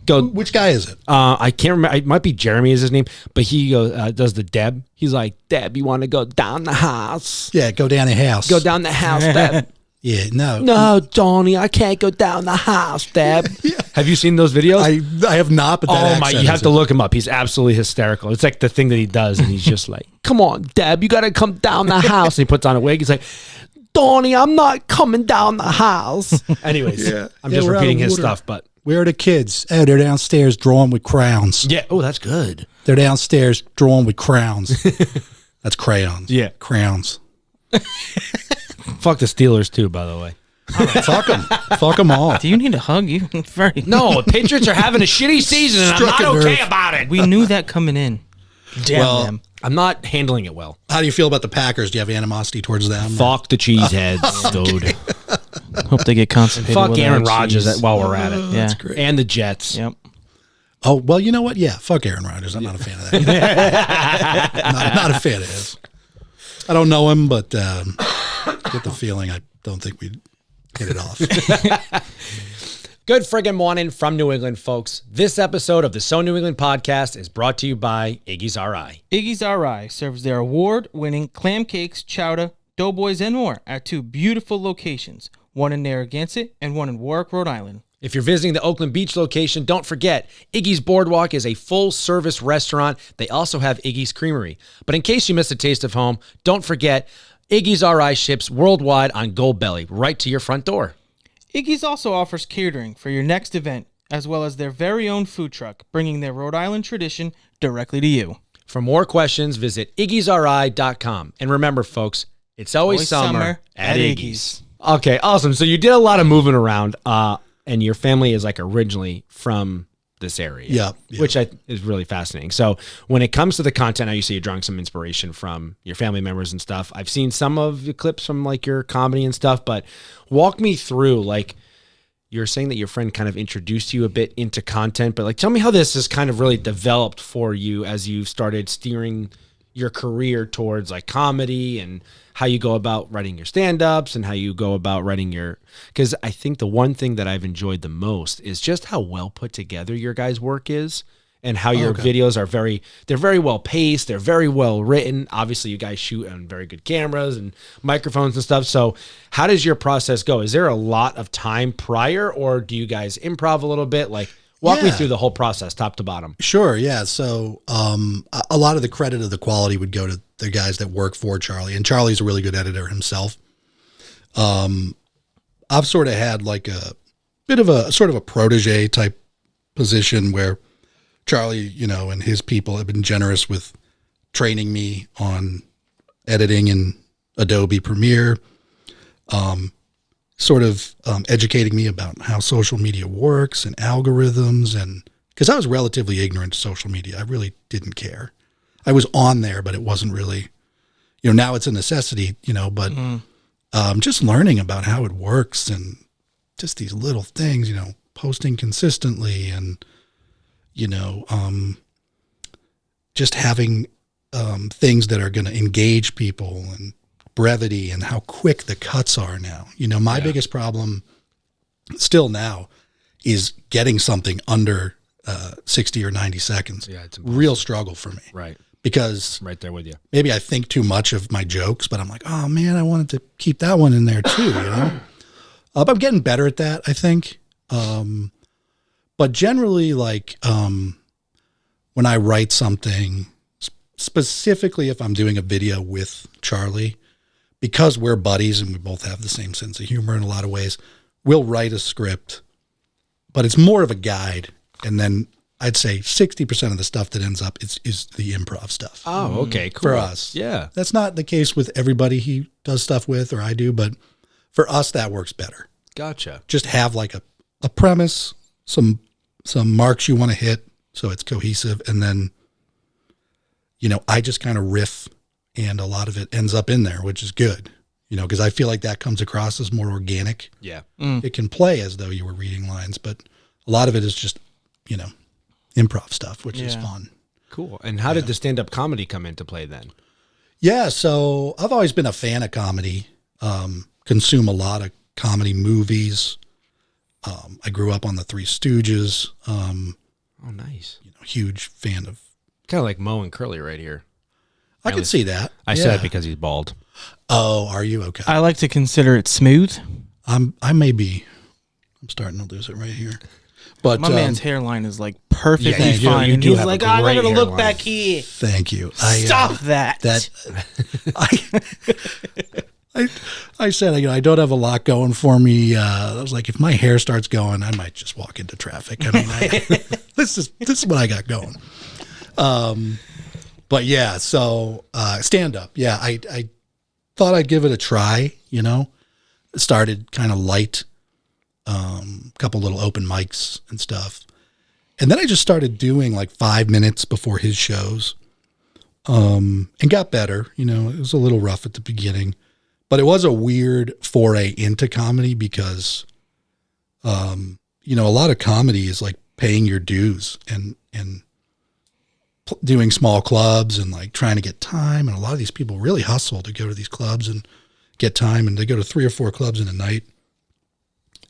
Speaker 1: Go.
Speaker 3: Which guy is it?
Speaker 1: I can't remember. It might be Jeremy is his name, but he goes does the Deb. He's like, Deb, you want to go down the house?
Speaker 3: Yeah, go down the house.
Speaker 1: Go down the house, Deb.
Speaker 3: Yeah, no.
Speaker 1: No, Donnie, I can't go down the house, Deb. Have you seen those videos?
Speaker 3: I have not, but that
Speaker 1: Oh my!
Speaker 3: accent
Speaker 1: You have
Speaker 3: is
Speaker 1: to
Speaker 3: it.
Speaker 1: look him up. He's absolutely hysterical. It's like the thing that he does, and he's just like, "Come on, Deb, you got to come down the house." And he puts on a wig. He's like, "Donnie, I'm not coming down the house." Anyways, I'm just
Speaker 3: we're out
Speaker 1: repeating
Speaker 3: of
Speaker 1: his
Speaker 3: water.
Speaker 1: stuff, but
Speaker 3: Where are the kids? Oh, they're downstairs drawing with crowns.
Speaker 1: yeah. Oh, that's good.
Speaker 3: They're downstairs drawing with crowns. That's crayons.
Speaker 1: Yeah.
Speaker 3: Crowns.
Speaker 1: Fuck the Steelers too, by the way.
Speaker 3: Fuck them. Fuck them all.
Speaker 2: Do you need a hug? You very
Speaker 1: No, Patriots are having a shitty season, and I'm
Speaker 3: Struck
Speaker 1: not
Speaker 3: a
Speaker 1: okay
Speaker 3: nerve.
Speaker 1: about it.
Speaker 2: We knew that coming in. Damn
Speaker 3: Well,
Speaker 2: them.
Speaker 1: I'm not handling it well.
Speaker 3: How do you feel about the Packers? Do you have animosity towards them?
Speaker 1: Fuck the cheeseheads, dude.
Speaker 2: Hope they get constipated.
Speaker 1: Fuck
Speaker 2: with
Speaker 1: Aaron
Speaker 2: that
Speaker 1: Rodgers
Speaker 2: cheese.
Speaker 1: while we're at it.
Speaker 2: Yeah.
Speaker 3: That's great.
Speaker 1: And the Jets.
Speaker 2: Yep.
Speaker 3: Oh, well, you know what? Yeah, fuck Aaron Rodgers. I'm not a fan of that. not a fan of his. I don't know him, but get the feeling I don't think we'd hit it off.
Speaker 1: Good friggin' morning from New England, folks. This episode of the So New England podcast is brought to you by Iggy's RI.
Speaker 2: Iggy's RI serves their award-winning clam cakes, chowder, doughboys, and more at two beautiful locations, one in Narragansett and one in Warwick, Rhode Island.
Speaker 1: If you're visiting the Oakland Beach location, don't forget, Iggy's Boardwalk is a full-service restaurant. They also have Iggy's Creamery. But in case you missed a taste of home, don't forget, Iggy's RI ships worldwide on Goldbelly, right to your front door.
Speaker 2: Iggy's also offers catering for your next event, as well as their very own food truck, bringing their Rhode Island tradition directly to you.
Speaker 1: For more questions, visit iggy'sri.com. And remember, folks, it's always summer at Iggy's. Okay, awesome. So you did a lot of moving around, and your family is like originally from this area.
Speaker 3: Yeah.
Speaker 1: Which is really fascinating. So when it comes to the content, I you say you're drawing some inspiration from your family members and stuff. I've seen some of the clips from like your comedy and stuff, but walk me through, like, you're saying that your friend kind of introduced you a bit into content, but like, tell me how this has kind of really developed for you as you started steering your career towards like comedy, and how you go about writing your stand-ups and how you go about writing your, because I think the one thing that I've enjoyed the most is just how well put together your guys' work is, and how your videos are they're very well paced. They're very well written. Obviously you guys shoot on very good cameras and microphones and stuff. So how does your process go? Is there a lot of time prior, or do you guys improv a little bit? Like, walk me through the whole process, top to bottom.
Speaker 3: Sure, yeah. So a lot of the credit of the quality would go to the guys that work for Charlie, and Charlie's a really good editor himself. I've sort of had like a bit of a sort of a protege type position where Charlie, you know, and his people have been generous with training me on editing in Adobe Premiere, educating me about how social media works and algorithms, and because I was relatively ignorant to social media. I really didn't care. I was on there, but it wasn't really, you know, now it's a necessity, you know, but just learning about how it works and just these little things, you know, posting consistently and, you know, just having things that are going to engage people, and brevity, and how quick the cuts are now. You know, my biggest problem still now is getting something under 60 or 90 seconds. Yeah, it's a real struggle for me.
Speaker 1: Right.
Speaker 3: Because
Speaker 1: right there with you.
Speaker 3: Maybe I think too much of my jokes, but I'm like, oh man, I wanted to keep that one in there too, you know? But I'm getting better at that, I think. But generally, like, when I write something, specifically if I'm doing a video with Charlie, because we're buddies and we both have the same sense of humor in a lot of ways, we'll write a script, but it's more of a guide. And then I'd say 60% of the stuff that ends up is the improv stuff.
Speaker 1: Oh, okay, cool.
Speaker 3: For us.
Speaker 1: Yeah.
Speaker 3: That's not the case with everybody he does stuff with, or I do, but for us, that works better.
Speaker 1: Gotcha.
Speaker 3: Just have like a premise, some marks you want to hit so it's cohesive, and then, you know, I just kind of riff, and a lot of it ends up in there, which is good, you know, because I feel like that comes across as more organic.
Speaker 1: Yeah.
Speaker 3: It can play as though you were reading lines, but a lot of it is just, you know, improv stuff, which is fun.
Speaker 1: Cool. And how did the stand-up comedy come into play then?
Speaker 3: Yeah, so I've always been a fan of comedy. Consume a lot of comedy movies. I grew up on the Three Stooges.
Speaker 1: Oh, nice.
Speaker 3: Huge fan of.
Speaker 1: Kind of like Moe and Curly right here.
Speaker 3: I can see that.
Speaker 1: I said it because he's bald.
Speaker 3: Oh, are you okay?
Speaker 2: I like to consider it smooth.
Speaker 3: I may be. I'm starting to lose it right here. But
Speaker 2: My man's hairline is like perfectly
Speaker 1: you do-
Speaker 2: fine.
Speaker 1: you
Speaker 2: And
Speaker 1: do
Speaker 2: he's
Speaker 1: have a
Speaker 2: like, I
Speaker 1: great
Speaker 2: gotta look
Speaker 1: hairline."
Speaker 2: back here.
Speaker 3: Thank you.
Speaker 2: Stop that.
Speaker 3: I said, I don't have a lot going for me. I was like, if my hair starts going, I might just walk into traffic. I mean, this is what I got going. But yeah, so stand up. Yeah, I thought I'd give it a try. It started kind of light, couple little open mics and stuff, and then I just started doing like 5 minutes before his shows, and got better. It was a little rough at the beginning. But it was a weird foray into comedy because, a lot of comedy is like paying your dues and doing small clubs and like trying to get time. And a lot of these people really hustle to go to these clubs and get time. And they go to 3 or 4 clubs in a night.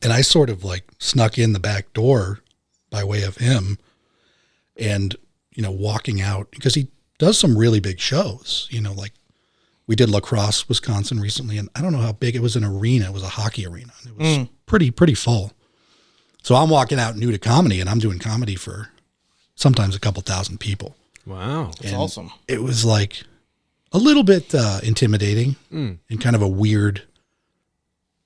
Speaker 3: And I sort of like snuck in the back door by way of him and, walking out because he does some really big shows, like, we did La Crosse, Wisconsin recently, and I don't know how big it was. An arena. It was a hockey arena. It was pretty full. So I'm walking out new to comedy, and I'm doing comedy for sometimes a couple thousand people.
Speaker 1: Wow.
Speaker 2: That's awesome.
Speaker 3: It was like a little bit intimidating and kind of a weird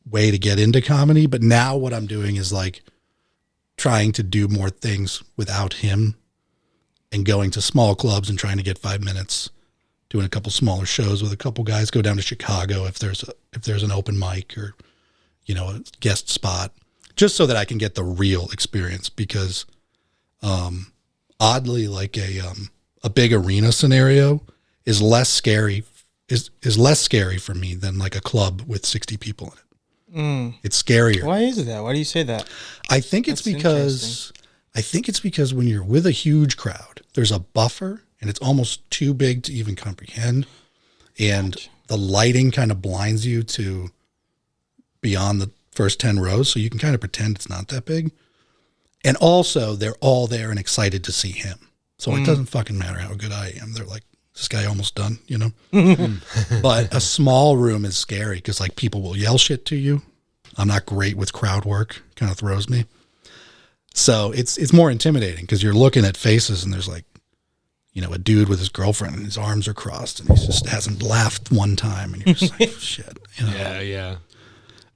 Speaker 3: way to get into comedy. But now what I'm doing is like trying to do more things without him and going to small clubs and trying to get 5 minutes. Doing a couple smaller shows with a couple guys, go down to Chicago if there's an open mic or, a guest spot, just so that I can get the real experience because, oddly, like a big arena scenario is less scary for me than like a club with 60 people in it. It's scarier.
Speaker 2: Why is that? Why do you say that?
Speaker 3: I think it's because when you're with a huge crowd, there's a buffer. And it's almost too big to even comprehend. And the lighting kind of blinds you to beyond the first 10 rows. So you can kind of pretend it's not that big. And also, they're all there and excited to see him. So it doesn't fucking matter how good I am. They're like, is this guy almost done, But a small room is scary because like people will yell shit to you. I'm not great with crowd work. Kind of throws me. So it's more intimidating because you're looking at faces and there's like, a dude with his girlfriend and his arms are crossed and he just hasn't laughed one time. And you're just like, oh, shit.
Speaker 1: Yeah.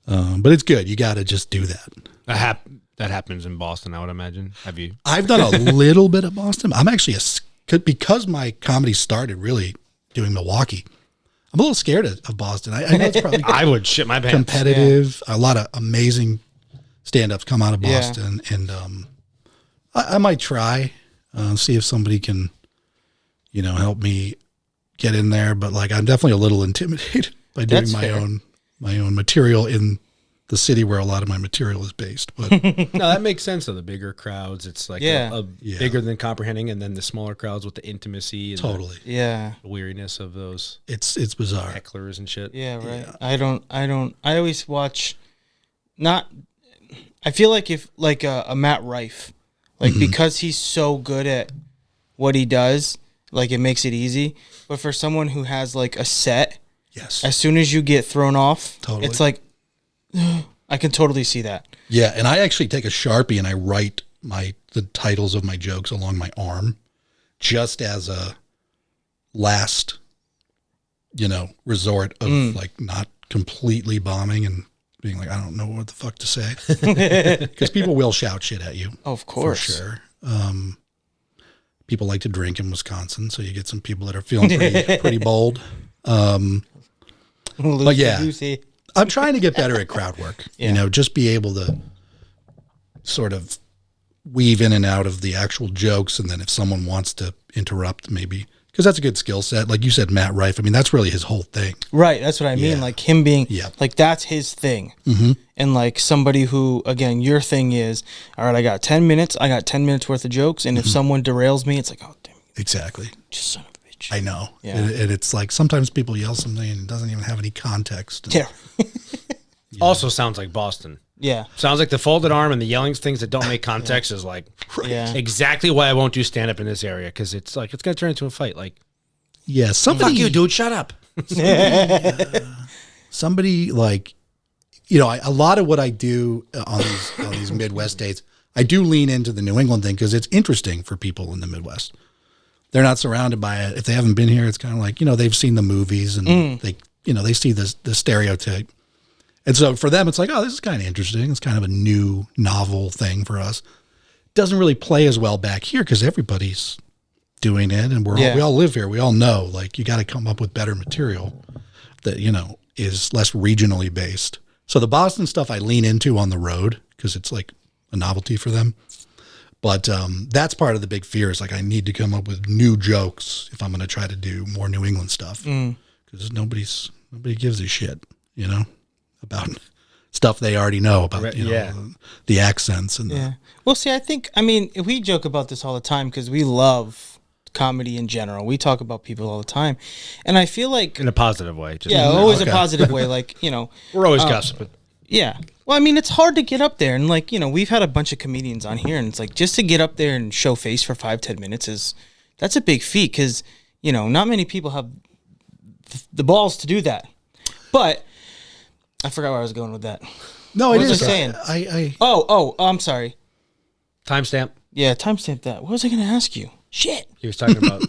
Speaker 3: But it's good. You got to just do that.
Speaker 1: That happens in Boston, I would imagine. Have you?
Speaker 3: I've done a little bit of Boston. I'm actually because my comedy started really doing Milwaukee. I'm a little scared of Boston. I know it's probably
Speaker 1: I would shit my pants.
Speaker 3: competitive. Yeah. A lot of amazing stand-ups come out of Boston. Yeah. And I might try, see if somebody can, help me get in there. But like, I'm definitely a little intimidated by doing
Speaker 2: That's
Speaker 3: my
Speaker 2: fair.
Speaker 3: own material in the city where a lot of my material is based. But
Speaker 1: No, that makes sense. Though the bigger crowds, it's like
Speaker 2: Yeah.
Speaker 1: bigger than comprehending, and then the smaller crowds with the intimacy and
Speaker 3: totally,
Speaker 2: Yeah.
Speaker 1: the weariness of those
Speaker 3: it's bizarre.
Speaker 1: hecklers and shit.
Speaker 2: Yeah, right. Yeah. I always watch I feel like if like a Matt Rife, like because he's so good at what he does, like it makes it easy. But for someone who has like a set,
Speaker 3: Yes.
Speaker 2: as soon as you get thrown off,
Speaker 3: Totally.
Speaker 2: it's like I can totally see that.
Speaker 3: Yeah, and I actually take a Sharpie and I write the titles of my jokes along my arm, just as a last, resort of like not completely bombing and being like, I don't know what the fuck to say, because people will shout shit at you.
Speaker 2: Of course,
Speaker 3: for sure. People like to drink in Wisconsin, so you get some people that are feeling pretty bold. But yeah.
Speaker 2: Lucy.
Speaker 3: I'm trying to get better at crowd work, just be able to sort of weave in and out of the actual jokes. And then if someone wants to interrupt, maybe, because that's a good skill set. Like you said, Matt Rife, I mean, that's really his whole thing.
Speaker 2: Right, that's what I mean.
Speaker 3: Yeah.
Speaker 2: Like him being,
Speaker 3: Yeah.
Speaker 2: like that's his thing. And like somebody who, again, your thing is, all right, I got 10 minutes worth of jokes. And if someone derails me, it's like, oh, damn,
Speaker 3: Exactly.
Speaker 2: Just son of a bitch.
Speaker 3: I know.
Speaker 2: Yeah.
Speaker 3: And it's like sometimes people yell something and it doesn't even have any context.
Speaker 2: Yeah.
Speaker 1: Also sounds like Boston.
Speaker 2: Yeah.
Speaker 1: Sounds like the folded arm and the yelling things that don't make context is like
Speaker 2: Yeah.
Speaker 1: exactly why I won't do stand up in this area, because it's like it's gonna turn into a fight. Like,
Speaker 3: Yeah, somebody,
Speaker 1: fuck you, dude, shut up.
Speaker 3: somebody like, you know, a lot of what I do on these Midwest dates, I do lean into the New England thing because it's interesting for people in the Midwest. They're not surrounded by it. If they haven't been here, it's kind of like, you know, they've seen the movies and they see the stereotype. And so for them, it's like, oh, this is kind of interesting. It's kind of a new, novel thing for us. Doesn't really play as well back here because everybody's doing it, and we all live here. We all know, like, you got to come up with better material that, you know, is less regionally based. So the Boston stuff I lean into on the road because it's like a novelty for them. But that's part of the big fear is like I need to come up with new jokes if I'm going to try to do more New England stuff because nobody gives a shit, you know, about stuff they already know about, you know, the accents and
Speaker 2: Well, see, I mean, we joke about this all the time because we love comedy in general. We talk about people all the time, and I feel like
Speaker 1: In a positive way. Just
Speaker 2: always a positive way. Like, you know,
Speaker 1: we're always gossiping.
Speaker 2: yeah. Well, I mean, it's hard to get up there, and like, you know, we've had a bunch of comedians on here, and it's like just to get up there and show face for 5-10 minutes that's a big feat because, you know, not many people have the balls to do that. But I forgot where I was going with that.
Speaker 3: no,
Speaker 2: What
Speaker 3: it
Speaker 2: was
Speaker 3: is.
Speaker 2: I saying? I'm sorry.
Speaker 1: Timestamp.
Speaker 2: Yeah, timestamp that. What was I going to ask you? Shit.
Speaker 1: He was talking about.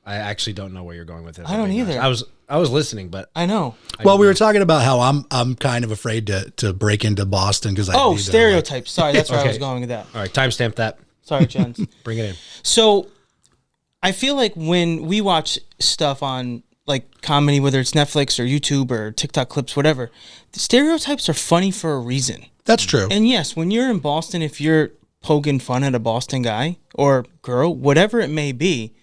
Speaker 1: I actually don't know where you're going with it.
Speaker 2: I don't either.
Speaker 1: I was listening, but
Speaker 2: I know.
Speaker 3: Well, we were talking about how I'm kind of afraid to break into Boston because
Speaker 2: Stereotypes. Sorry, that's where I was going with that.
Speaker 1: all right, timestamp that.
Speaker 2: Sorry, Jens.
Speaker 1: Bring it in.
Speaker 2: So I feel like when we watch stuff on like comedy, whether it's Netflix or YouTube or TikTok clips, whatever, the stereotypes are funny for a reason.
Speaker 3: That's true.
Speaker 2: And yes, when you're in Boston, if you're poking fun at a Boston guy or girl, whatever it may be,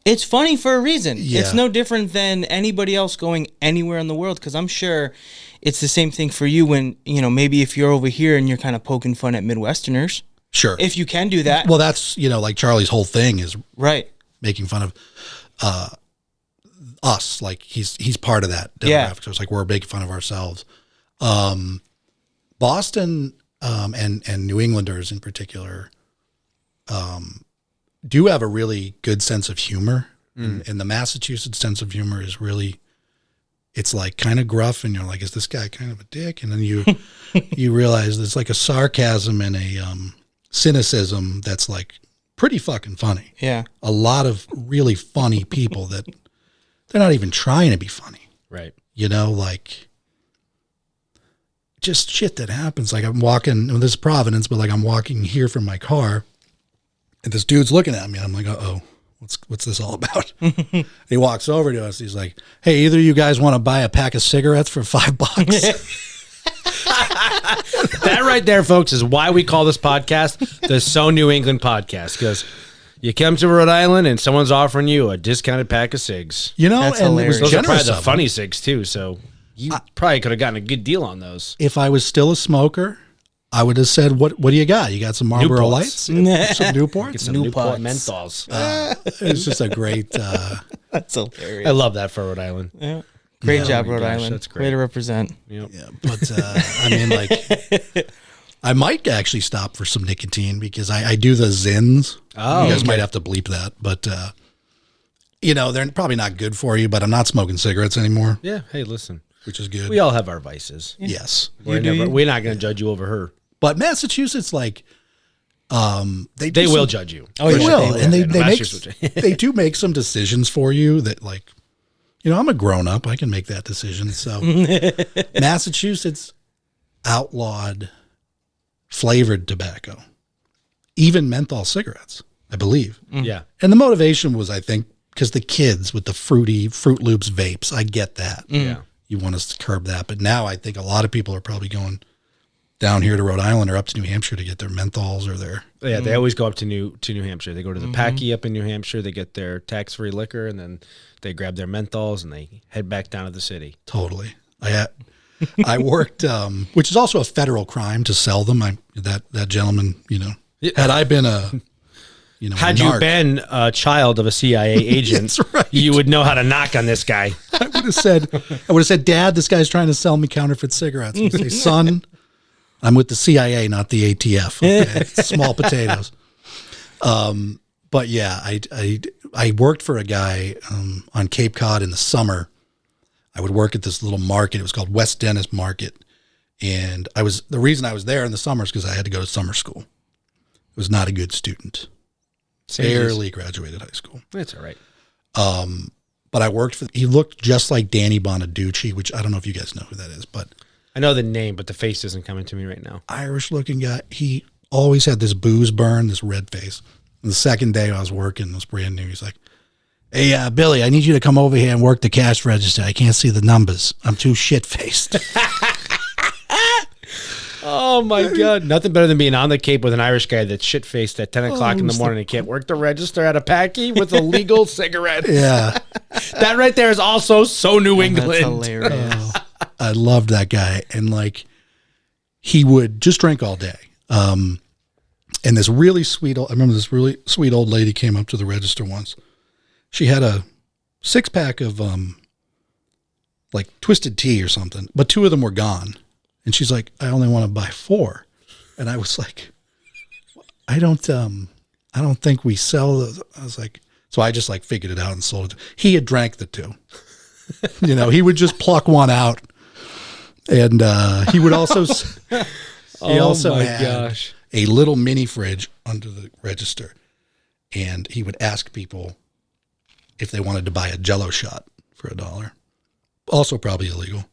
Speaker 2: it's funny for a reason.
Speaker 3: Yeah.
Speaker 2: It's no different than anybody else going anywhere in the world, because I'm sure it's the same thing for you when, you know, maybe if you're over here and you're kind of poking fun at Midwesterners.
Speaker 3: Sure.
Speaker 2: If you can do that.
Speaker 3: Well, that's, you know, like Charlie's whole thing is
Speaker 2: right.
Speaker 3: making fun of us. Like he's part of that demographic.
Speaker 2: Yeah.
Speaker 3: So it's like we're making fun of ourselves. Boston and New Englanders in particular do have a really good sense of humor. And the Massachusetts sense of humor is really, it's like kind of gruff, and you're like, is this guy kind of a dick? And then you realize there's like a sarcasm and a cynicism that's like pretty fucking funny.
Speaker 2: Yeah.
Speaker 3: A lot of really funny people that they're not even trying to be funny.
Speaker 1: Right.
Speaker 3: You know, like just shit that happens. Like I'm walking, well, this is Providence, but like I'm walking here from my car and this dude's looking at me. I'm like, uh-oh, what's this all about? He walks over to us. He's like, hey, either of you guys want to buy a pack of cigarettes for $5?
Speaker 1: That right there, folks, is why we call this podcast the So New England Podcast, because you come to Rhode Island and someone's offering you a discounted pack of cigs.
Speaker 3: You know,
Speaker 2: That's
Speaker 3: and
Speaker 2: hilarious.
Speaker 3: it was
Speaker 1: Those are probably
Speaker 3: generous
Speaker 1: the
Speaker 3: of them.
Speaker 1: funny cigs too, so you probably could have gotten a good deal on those.
Speaker 3: If I was still a smoker, I would have said, what do you got? You got some Marlboro
Speaker 1: Newports.
Speaker 3: Lights? Some Newports?
Speaker 1: Get some
Speaker 2: Newports.
Speaker 1: Newport menthols.
Speaker 3: It's just a great,
Speaker 2: That's hilarious.
Speaker 1: I love that for Rhode Island.
Speaker 2: Yeah. Great job,
Speaker 1: Oh my
Speaker 2: Rhode
Speaker 1: gosh,
Speaker 2: Island.
Speaker 1: that's great.
Speaker 2: Way to represent.
Speaker 1: Yep.
Speaker 3: yeah, but I mean, like, I might actually stop for some nicotine because I do the Zins.
Speaker 1: Oh,
Speaker 3: you guys
Speaker 1: okay.
Speaker 3: might have to bleep that, but you know, they're probably not good for you, but I'm not smoking cigarettes anymore,
Speaker 1: Yeah. Hey, listen,
Speaker 3: which is good.
Speaker 1: we all have our vices.
Speaker 3: Yes.
Speaker 1: We're not going to judge you over her.
Speaker 3: But Massachusetts, like, they
Speaker 1: They will judge you.
Speaker 2: Oh,
Speaker 3: They
Speaker 2: yeah,
Speaker 3: will.
Speaker 2: they
Speaker 3: And
Speaker 1: Yeah,
Speaker 3: they make,
Speaker 1: Massachusetts will.
Speaker 3: they do make some decisions for you that, like, you know, I'm a grown up. I can make that decision. So Massachusetts outlawed flavored tobacco, even menthol cigarettes, I believe.
Speaker 1: Yeah.
Speaker 3: And the motivation was, I think, because the kids with the fruity Fruit Loops vapes, I get that.
Speaker 1: Yeah.
Speaker 3: You want us to curb that. But now I think a lot of people are probably going down here to Rhode Island or up to New Hampshire to get their menthols or their...
Speaker 1: Yeah, they always go up to New Hampshire. They go to the Packy up in New Hampshire. They get their tax-free liquor, and then they grab their menthols and they head back down to the city.
Speaker 3: Totally. I worked, which is also a federal crime to sell them. That gentleman, you know, had I been
Speaker 1: Had you been a child of a CIA agent,
Speaker 3: right.
Speaker 1: you would know how to knock on this guy.
Speaker 3: I would have said, Dad, this guy's trying to sell me counterfeit cigarettes. He'd say, son, I'm with the CIA, not the ATF. Okay? Small potatoes. But yeah, I worked for a guy on Cape Cod in the summer. I would work at this little market. It was called West Dennis Market. And the reason I was there in the summer is because I had to go to summer school. I was not a good student. Barely graduated high school.
Speaker 1: That's all right.
Speaker 3: But I worked he looked just like Danny Bonaducci, which I don't know if you guys know who that is, but
Speaker 1: I know the name, but the face isn't coming to me right now.
Speaker 3: Irish looking guy. He always had this booze burn, this red face. And the second day I was working, it was brand new. He's like, hey, Billy, I need you to come over here and work the cash register. I can't see the numbers. I'm too shit-faced.
Speaker 1: Oh, my God. Nothing better than being on the Cape with an Irish guy that's shit-faced at 10 o'clock in the morning and can't work the register at a packy with a legal cigarette.
Speaker 3: Yeah.
Speaker 1: That right there is also so New England.
Speaker 2: That's hilarious.
Speaker 3: I loved that guy. And, like, he would just drink all day. And this really sweet, I remember this really sweet old lady came up to the register once. She had a 6-pack of, like, Twisted Tea or something, but 2 of them were gone. And she's like, I only want to buy 4. And I was like, I don't think we sell those. I was like, so I just like figured it out and sold it. He had drank the 2. He would just pluck one out. And he would also, had a little mini fridge under the register. And he would ask people if they wanted to buy a Jell-O shot for $1. Also probably illegal.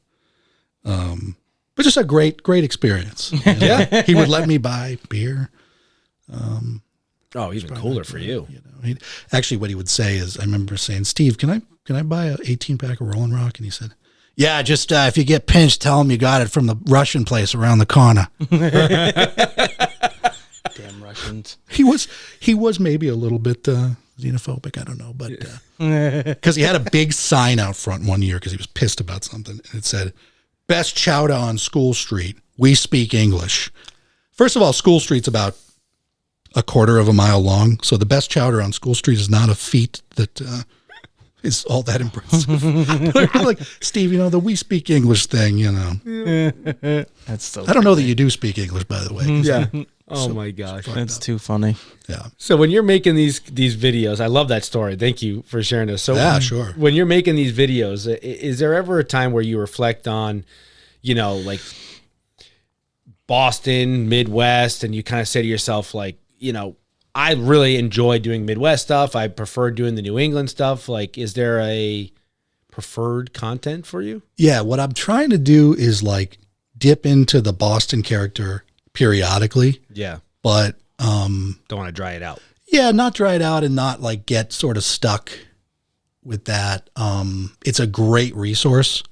Speaker 3: But just a great experience.
Speaker 1: Yeah.
Speaker 3: He would let me buy beer.
Speaker 1: Even cooler for you.
Speaker 3: Actually, what he would say is, I remember saying, Steve, can I buy a 18-pack of Rolling Rock? And he said, yeah, just if you get pinched, tell him you got it from the Russian place around the corner.
Speaker 2: Damn Russians.
Speaker 3: He was maybe a little bit xenophobic. I don't know, but because he had a big sign out front one year because he was pissed about something, and it said, "Best chowder on School Street. We speak English." First of all, School Street's about a quarter of a mile long, so the best chowder on School Street is not a feat that is all that impressive. Like, Steve, the we speak English thing,
Speaker 2: That's so
Speaker 3: I don't know that you do speak English, by the way.
Speaker 1: Yeah. Oh my gosh.
Speaker 2: That's too funny.
Speaker 3: Yeah.
Speaker 1: So when you're making these videos, I love that story. Thank you for sharing this. So
Speaker 3: yeah, sure.
Speaker 1: When you're making these videos, is there ever a time where you reflect on, like Boston, Midwest, and you kind of say to yourself, like, I really enjoy doing Midwest stuff. I prefer doing the New England stuff. Like, is there a preferred content for you?
Speaker 3: Yeah. What I'm trying to do is like dip into the Boston character periodically.
Speaker 1: Yeah.
Speaker 3: But
Speaker 1: don't want to dry it out.
Speaker 3: Yeah, not dry it out and not like get sort of stuck with that. It's a great resource,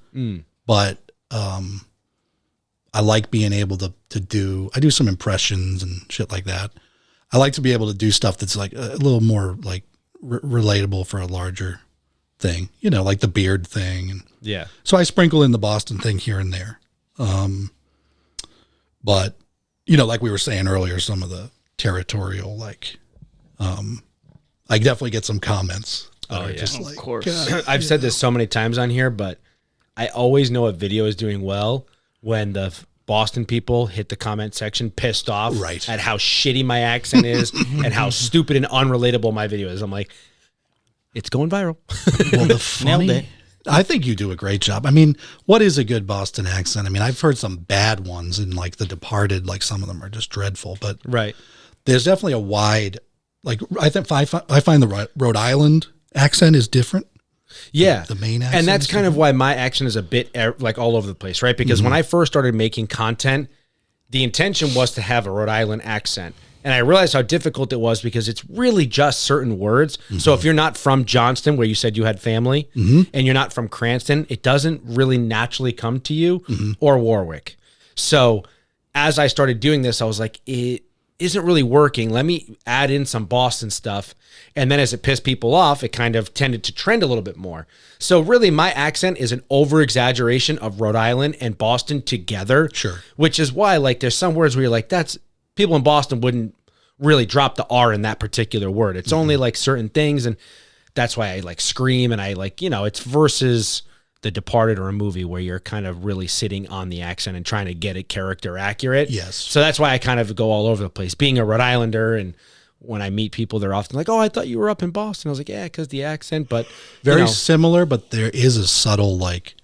Speaker 3: but I like being able to I do some impressions and shit like that. I like to be able to do stuff that's like a little more like relatable for a larger thing, like the beard thing. And
Speaker 1: yeah. So
Speaker 3: I sprinkle in the Boston thing here and there. But like we were saying earlier, some of the territorial, like, I definitely get some comments.
Speaker 1: Oh, yeah.
Speaker 3: Just like,
Speaker 2: of course.
Speaker 1: I've said this so many times on here, but I always know a video is doing well when the Boston people hit the comment section pissed off at how shitty my accent is and how stupid and unrelatable my video is. I'm like, it's going viral.
Speaker 3: Well, the funny,
Speaker 2: nailed it.
Speaker 3: I think you do a great job. I mean, what is a good Boston accent? I mean, I've heard some bad ones in like The Departed, like some of them are just dreadful, but there's definitely a wide, like, I find the Rhode Island accent is different.
Speaker 1: Yeah.
Speaker 3: The main accent.
Speaker 1: And that's kind of why my accent is a bit like all over the place, right? Because when I first started making content, the intention was to have a Rhode Island accent. And I realized how difficult it was because it's really just certain words. So if you're not from Johnston, where you said you had family, and you're not from Cranston, it doesn't really naturally come to you, or Warwick. So as I started doing this, I was like, it isn't really working. Let me add in some Boston stuff. And then as it pissed people off, it kind of tended to trend a little bit more. So really my accent is an over-exaggeration of Rhode Island and Boston together.
Speaker 3: Sure.
Speaker 1: Which is why, like, there's some words where you're like, that's... People in Boston wouldn't really drop the R in that particular word. It's only like certain things, and that's why I like Scream, and I like, it's versus The Departed or a movie where you're kind of really sitting on the accent and trying to get it character accurate.
Speaker 3: Yes.
Speaker 1: So that's why I kind of go all over the place. Being a Rhode Islander, and when I meet people, they're often like, "Oh, I thought you were up in Boston." I was like, "Yeah, because the accent," but
Speaker 3: very similar, but there is a subtle like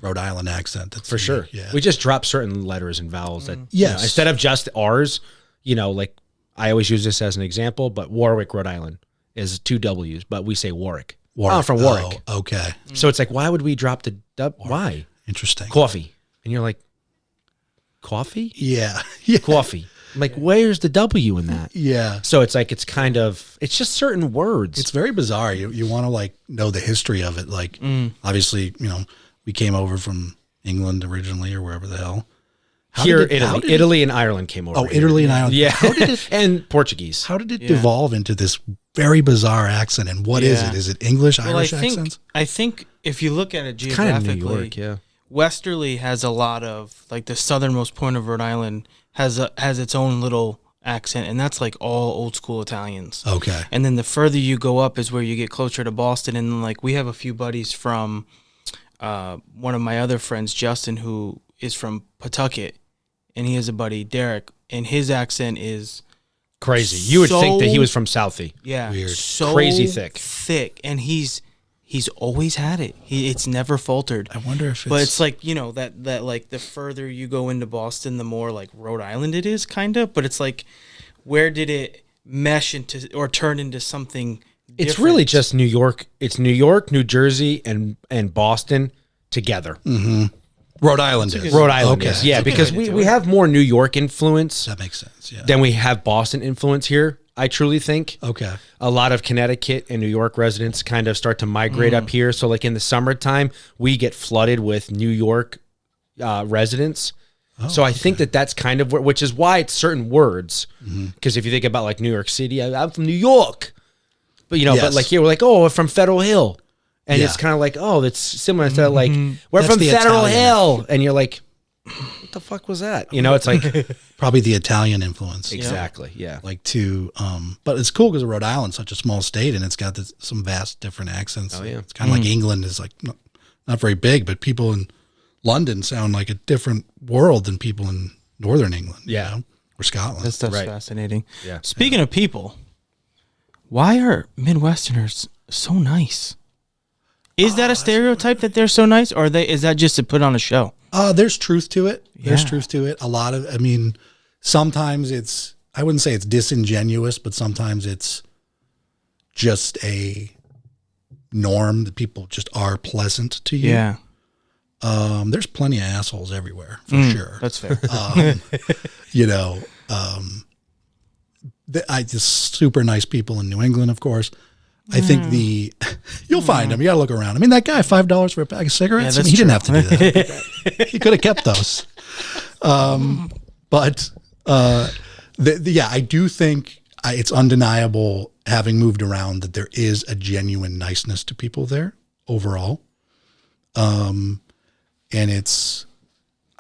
Speaker 3: Rhode Island accent. That's
Speaker 1: for sure.
Speaker 3: Yeah.
Speaker 1: We just drop certain letters and vowels that,
Speaker 3: yes.
Speaker 1: instead of just R's, like I always use this as an example, but Warwick, Rhode Island is 2 W's, but we say Warwick. I'm from Warwick.
Speaker 3: Oh, okay.
Speaker 1: So it's like, why would we drop the why?
Speaker 3: Interesting.
Speaker 1: Coffee. And you're like, coffee?
Speaker 3: Yeah.
Speaker 1: Coffee. I'm like, where's the W in that?
Speaker 3: Yeah.
Speaker 1: So it's like, it's just certain words.
Speaker 3: It's very bizarre. You want to like know the history of it. Like, obviously, we came over from England originally or wherever the hell.
Speaker 1: Italy and Ireland came over.
Speaker 3: Oh, here. Italy and Ireland.
Speaker 1: Yeah. How did it, and Portuguese.
Speaker 3: How did it devolve into this very bizarre accent? And what is it? Is it English, Irish accents?
Speaker 2: I think if you look at it
Speaker 1: It's kind of
Speaker 2: geographically,
Speaker 1: New York, yeah.
Speaker 2: Westerly has a lot of, like, the southernmost point of Rhode Island has its own little accent, and that's like all old school Italians.
Speaker 3: Okay.
Speaker 2: And then the further you go up is where you get closer to Boston, and like we have a few buddies from one of my other friends, Justin, who is from Pawtucket, and he has a buddy, Derek, and his accent is
Speaker 1: crazy. You would think that he was from Southie.
Speaker 2: Yeah.
Speaker 3: Weird.
Speaker 2: So
Speaker 1: crazy thick.
Speaker 2: Thick. And he's always had it. It's never faltered.
Speaker 3: I wonder if it's...
Speaker 2: But it's like, that like the further you go into Boston, the more like Rhode Island it is, kind of. But it's like, where did it mesh into or turn into something different?
Speaker 1: It's really just New York. It's New York, New Jersey, and Boston together.
Speaker 3: Mm-hmm. Rhode Island is.
Speaker 1: Rhode Island is. Yeah, because we have more New York influence.
Speaker 3: That makes sense, yeah.
Speaker 1: Than we have Boston influence here, I truly think.
Speaker 3: Okay.
Speaker 1: A lot of Connecticut and New York residents kind of start to migrate up here. So like in the summertime, we get flooded with New York residents. Oh, so I think that's kind of which is why it's certain words. Because if you think about like New York City, I'm from New York. But, but like here, we're like, oh, we're from Federal Hill. And it's kind of like, oh, that's similar. Instead of like, we're from Federal Hill. And you're like, what the fuck was that? It's like
Speaker 3: probably the Italian influence.
Speaker 1: Exactly. Yeah.
Speaker 3: Like but it's cool because Rhode Island's such a small state and it's got some vast different accents.
Speaker 1: Oh yeah.
Speaker 3: It's kind of like England is like not very big, but people in London sound like a different world than people in Northern England.
Speaker 1: Yeah.
Speaker 3: Or Scotland.
Speaker 2: That stuff's fascinating.
Speaker 1: Yeah.
Speaker 2: Speaking of people, why are Midwesterners so nice? Is that a stereotype that they're so nice, or is that just to put on a show?
Speaker 3: There's truth to it. There's
Speaker 2: Yeah.
Speaker 3: truth to it. Sometimes I wouldn't say it's disingenuous, but sometimes it's just a norm that people just are pleasant to you.
Speaker 2: Yeah.
Speaker 3: There's plenty of assholes everywhere, for sure.
Speaker 2: That's fair.
Speaker 3: Just super nice people in New England, of course. I think you'll find them. You got to look around. That guy, $5 for a pack of cigarettes.
Speaker 2: Yeah,
Speaker 3: he didn't have to do that. He could have kept those. I do think it's undeniable, having moved around, that there is a genuine niceness to people there overall. And I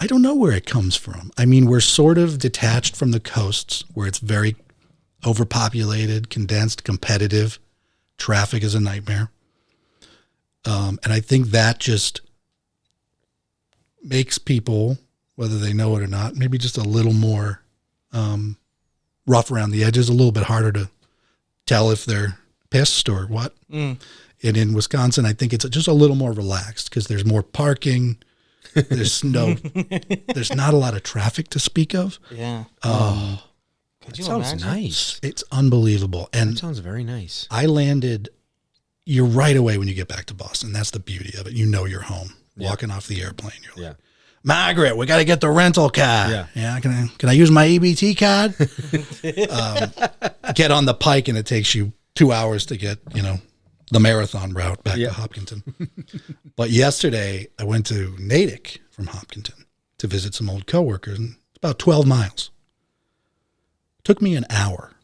Speaker 3: don't know where it comes from. We're sort of detached from the coasts where it's very overpopulated, condensed, competitive. Traffic is a nightmare. And I think that just makes people, whether they know it or not, maybe just a little more rough around the edges, a little bit harder to tell if they're pissed or what. And in Wisconsin, I think it's just a little more relaxed because there's more parking. There's not a lot of traffic to speak of.
Speaker 2: Yeah.
Speaker 1: That sounds nice.
Speaker 3: It's unbelievable. And
Speaker 1: that sounds very nice.
Speaker 3: I landed, you're right away when you get back to Boston. That's the beauty of it. You're home. Walking off the airplane. You're like, Margaret, we got to get the rental car. Yeah. Can I use my EBT card? Get on the Pike and it takes you 2 hours to get, the marathon route back to Hopkinton. But yesterday I went to Natick from Hopkinton to visit some old coworkers, and it's about 12 miles. Took me an hour.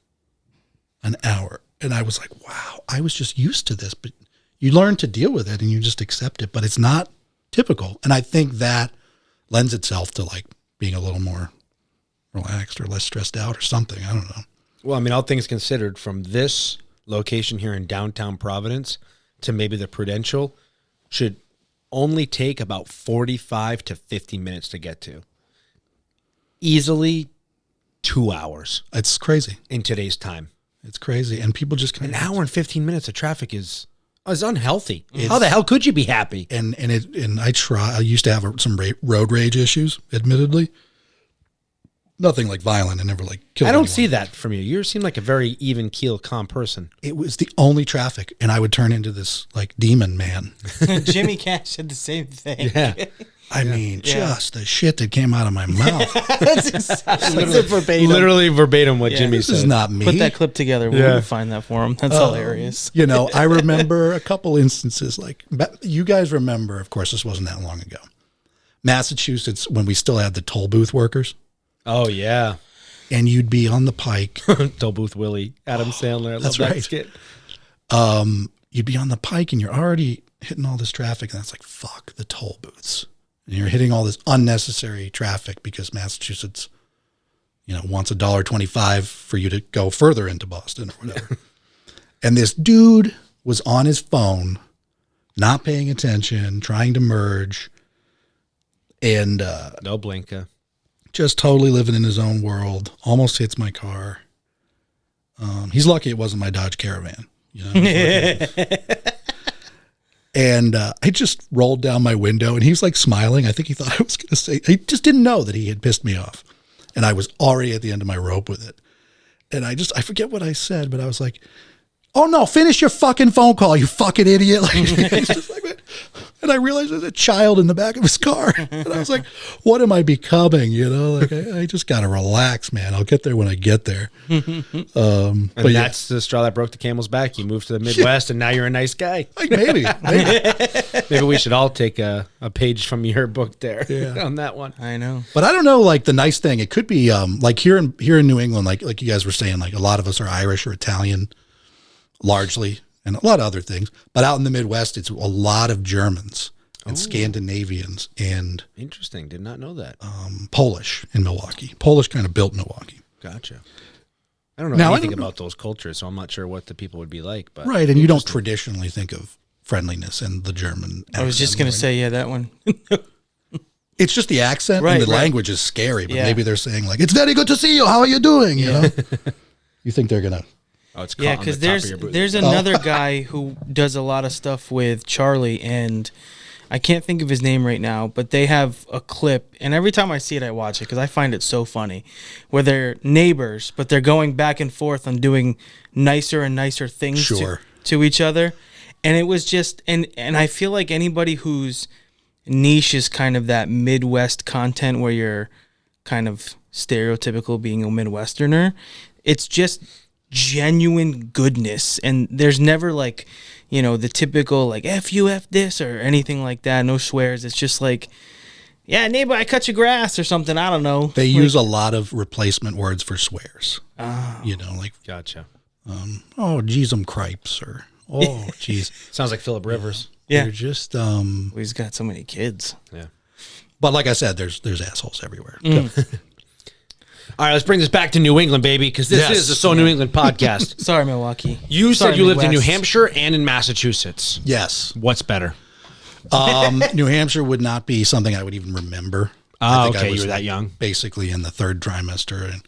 Speaker 3: And I was like, wow, I was just used to this, but you learn to deal with it and you just accept it, but it's not typical. And I think that lends itself to like being a little more relaxed or less stressed out or something. I don't know.
Speaker 1: Well, I mean, all things considered, from this location here in downtown Providence to maybe the Prudential should only take about 45 to 50 minutes to get to. Easily 2 hours.
Speaker 3: It's crazy.
Speaker 1: In today's time.
Speaker 3: It's crazy. And people just
Speaker 1: an hour and 15 minutes of traffic is unhealthy. How the hell could you be happy?
Speaker 3: And I used to have some road rage issues, admittedly. Nothing like violent. I never killed
Speaker 1: I don't
Speaker 3: anyone.
Speaker 1: see that from you. You seem like a very even keel, calm person.
Speaker 3: It was the only traffic, and I would turn into this demon man.
Speaker 2: Jimmy Cash said the same thing.
Speaker 1: Yeah.
Speaker 3: I mean, just the shit that came out of my mouth.
Speaker 1: Literally verbatim what Jimmy
Speaker 3: This
Speaker 1: said.
Speaker 3: is not me.
Speaker 2: Put that clip together. We'll find that for him. That's hilarious.
Speaker 3: I remember a couple instances. You guys remember, of course, this wasn't that long ago. Massachusetts, when we still had the toll booth workers.
Speaker 1: Oh, yeah.
Speaker 3: And you'd be on the Pike.
Speaker 1: Toll Booth Willie, Adam Sandler. I
Speaker 3: that's
Speaker 1: love that
Speaker 3: right.
Speaker 1: skit.
Speaker 3: You'd be on the Pike and you're already hitting all this traffic. And that's like, fuck the toll booths. And you're hitting all this unnecessary traffic because Massachusetts, wants $1.25 for you to go further into Boston or whatever. And this dude was on his phone, not paying attention, trying to merge. And
Speaker 1: No blinker.
Speaker 3: just totally living in his own world. Almost hits my car. He's lucky it wasn't my Dodge Caravan. And I just rolled down my window, and he was smiling. I think he thought I was going to say. He just didn't know that he had pissed me off, and I was already at the end of my rope with it. And I forget what I said, but I was like, "Oh no, finish your fucking phone call, you fucking idiot!" It's just like that. And I realized there's a child in the back of his car. And I was like, what am I becoming? I just got to relax, man. I'll get there when I get there.
Speaker 1: And that's the straw that broke the camel's back. You moved to the Midwest, and now you're a nice guy.
Speaker 3: Maybe.
Speaker 1: Maybe we should all take a page from your book there on that one.
Speaker 2: I know.
Speaker 3: But I don't know, the nice thing, it could be here in New England, like you guys were saying, a lot of us are Irish or Italian, largely. And a lot of other things. But out in the Midwest, it's a lot of Germans and Scandinavians and...
Speaker 1: Interesting. Did not know that.
Speaker 3: Polish in Milwaukee. Polish kind of built Milwaukee.
Speaker 1: Gotcha. I don't know anything about those cultures, so I'm not sure what the people would be like. But
Speaker 3: right, and you don't traditionally think of friendliness and the German accent.
Speaker 2: I was just going to say, that one.
Speaker 3: It's just the accent and the language is scary, but maybe they're saying, it's very good to see you. How are you doing? You think they're going to...
Speaker 1: Oh, it's
Speaker 2: because there's another guy who does a lot of stuff with Charlie, and I can't think of his name right now, but they have a clip, and every time I see it, I watch it because I find it so funny, where they're neighbors, but they're going back and forth on doing nicer and nicer things to each other, and it was just, and I feel like anybody whose niche is kind of that Midwest content where you're kind of stereotypical being a Midwesterner, it's just genuine goodness, and there's never the typical F you F this or anything like that, no swears. It's just yeah, neighbor, I cut your grass or something. I don't know.
Speaker 3: They use a lot of replacement words for swears.
Speaker 1: Gotcha.
Speaker 3: Oh geez, cripes, or oh geez.
Speaker 1: Sounds like Philip Rivers.
Speaker 3: Yeah. They're just
Speaker 2: he's got so many kids.
Speaker 1: Yeah.
Speaker 3: But like I said, there's assholes everywhere.
Speaker 1: All right, let's bring this back to New England, baby, because this is the So New England podcast.
Speaker 2: Sorry, Milwaukee.
Speaker 1: You said you lived in New
Speaker 2: Midwest.
Speaker 1: Hampshire and in Massachusetts.
Speaker 3: Yes.
Speaker 1: What's better?
Speaker 3: New Hampshire would not be something I would even remember.
Speaker 1: Oh, okay. You were that young.
Speaker 3: Basically in the third trimester.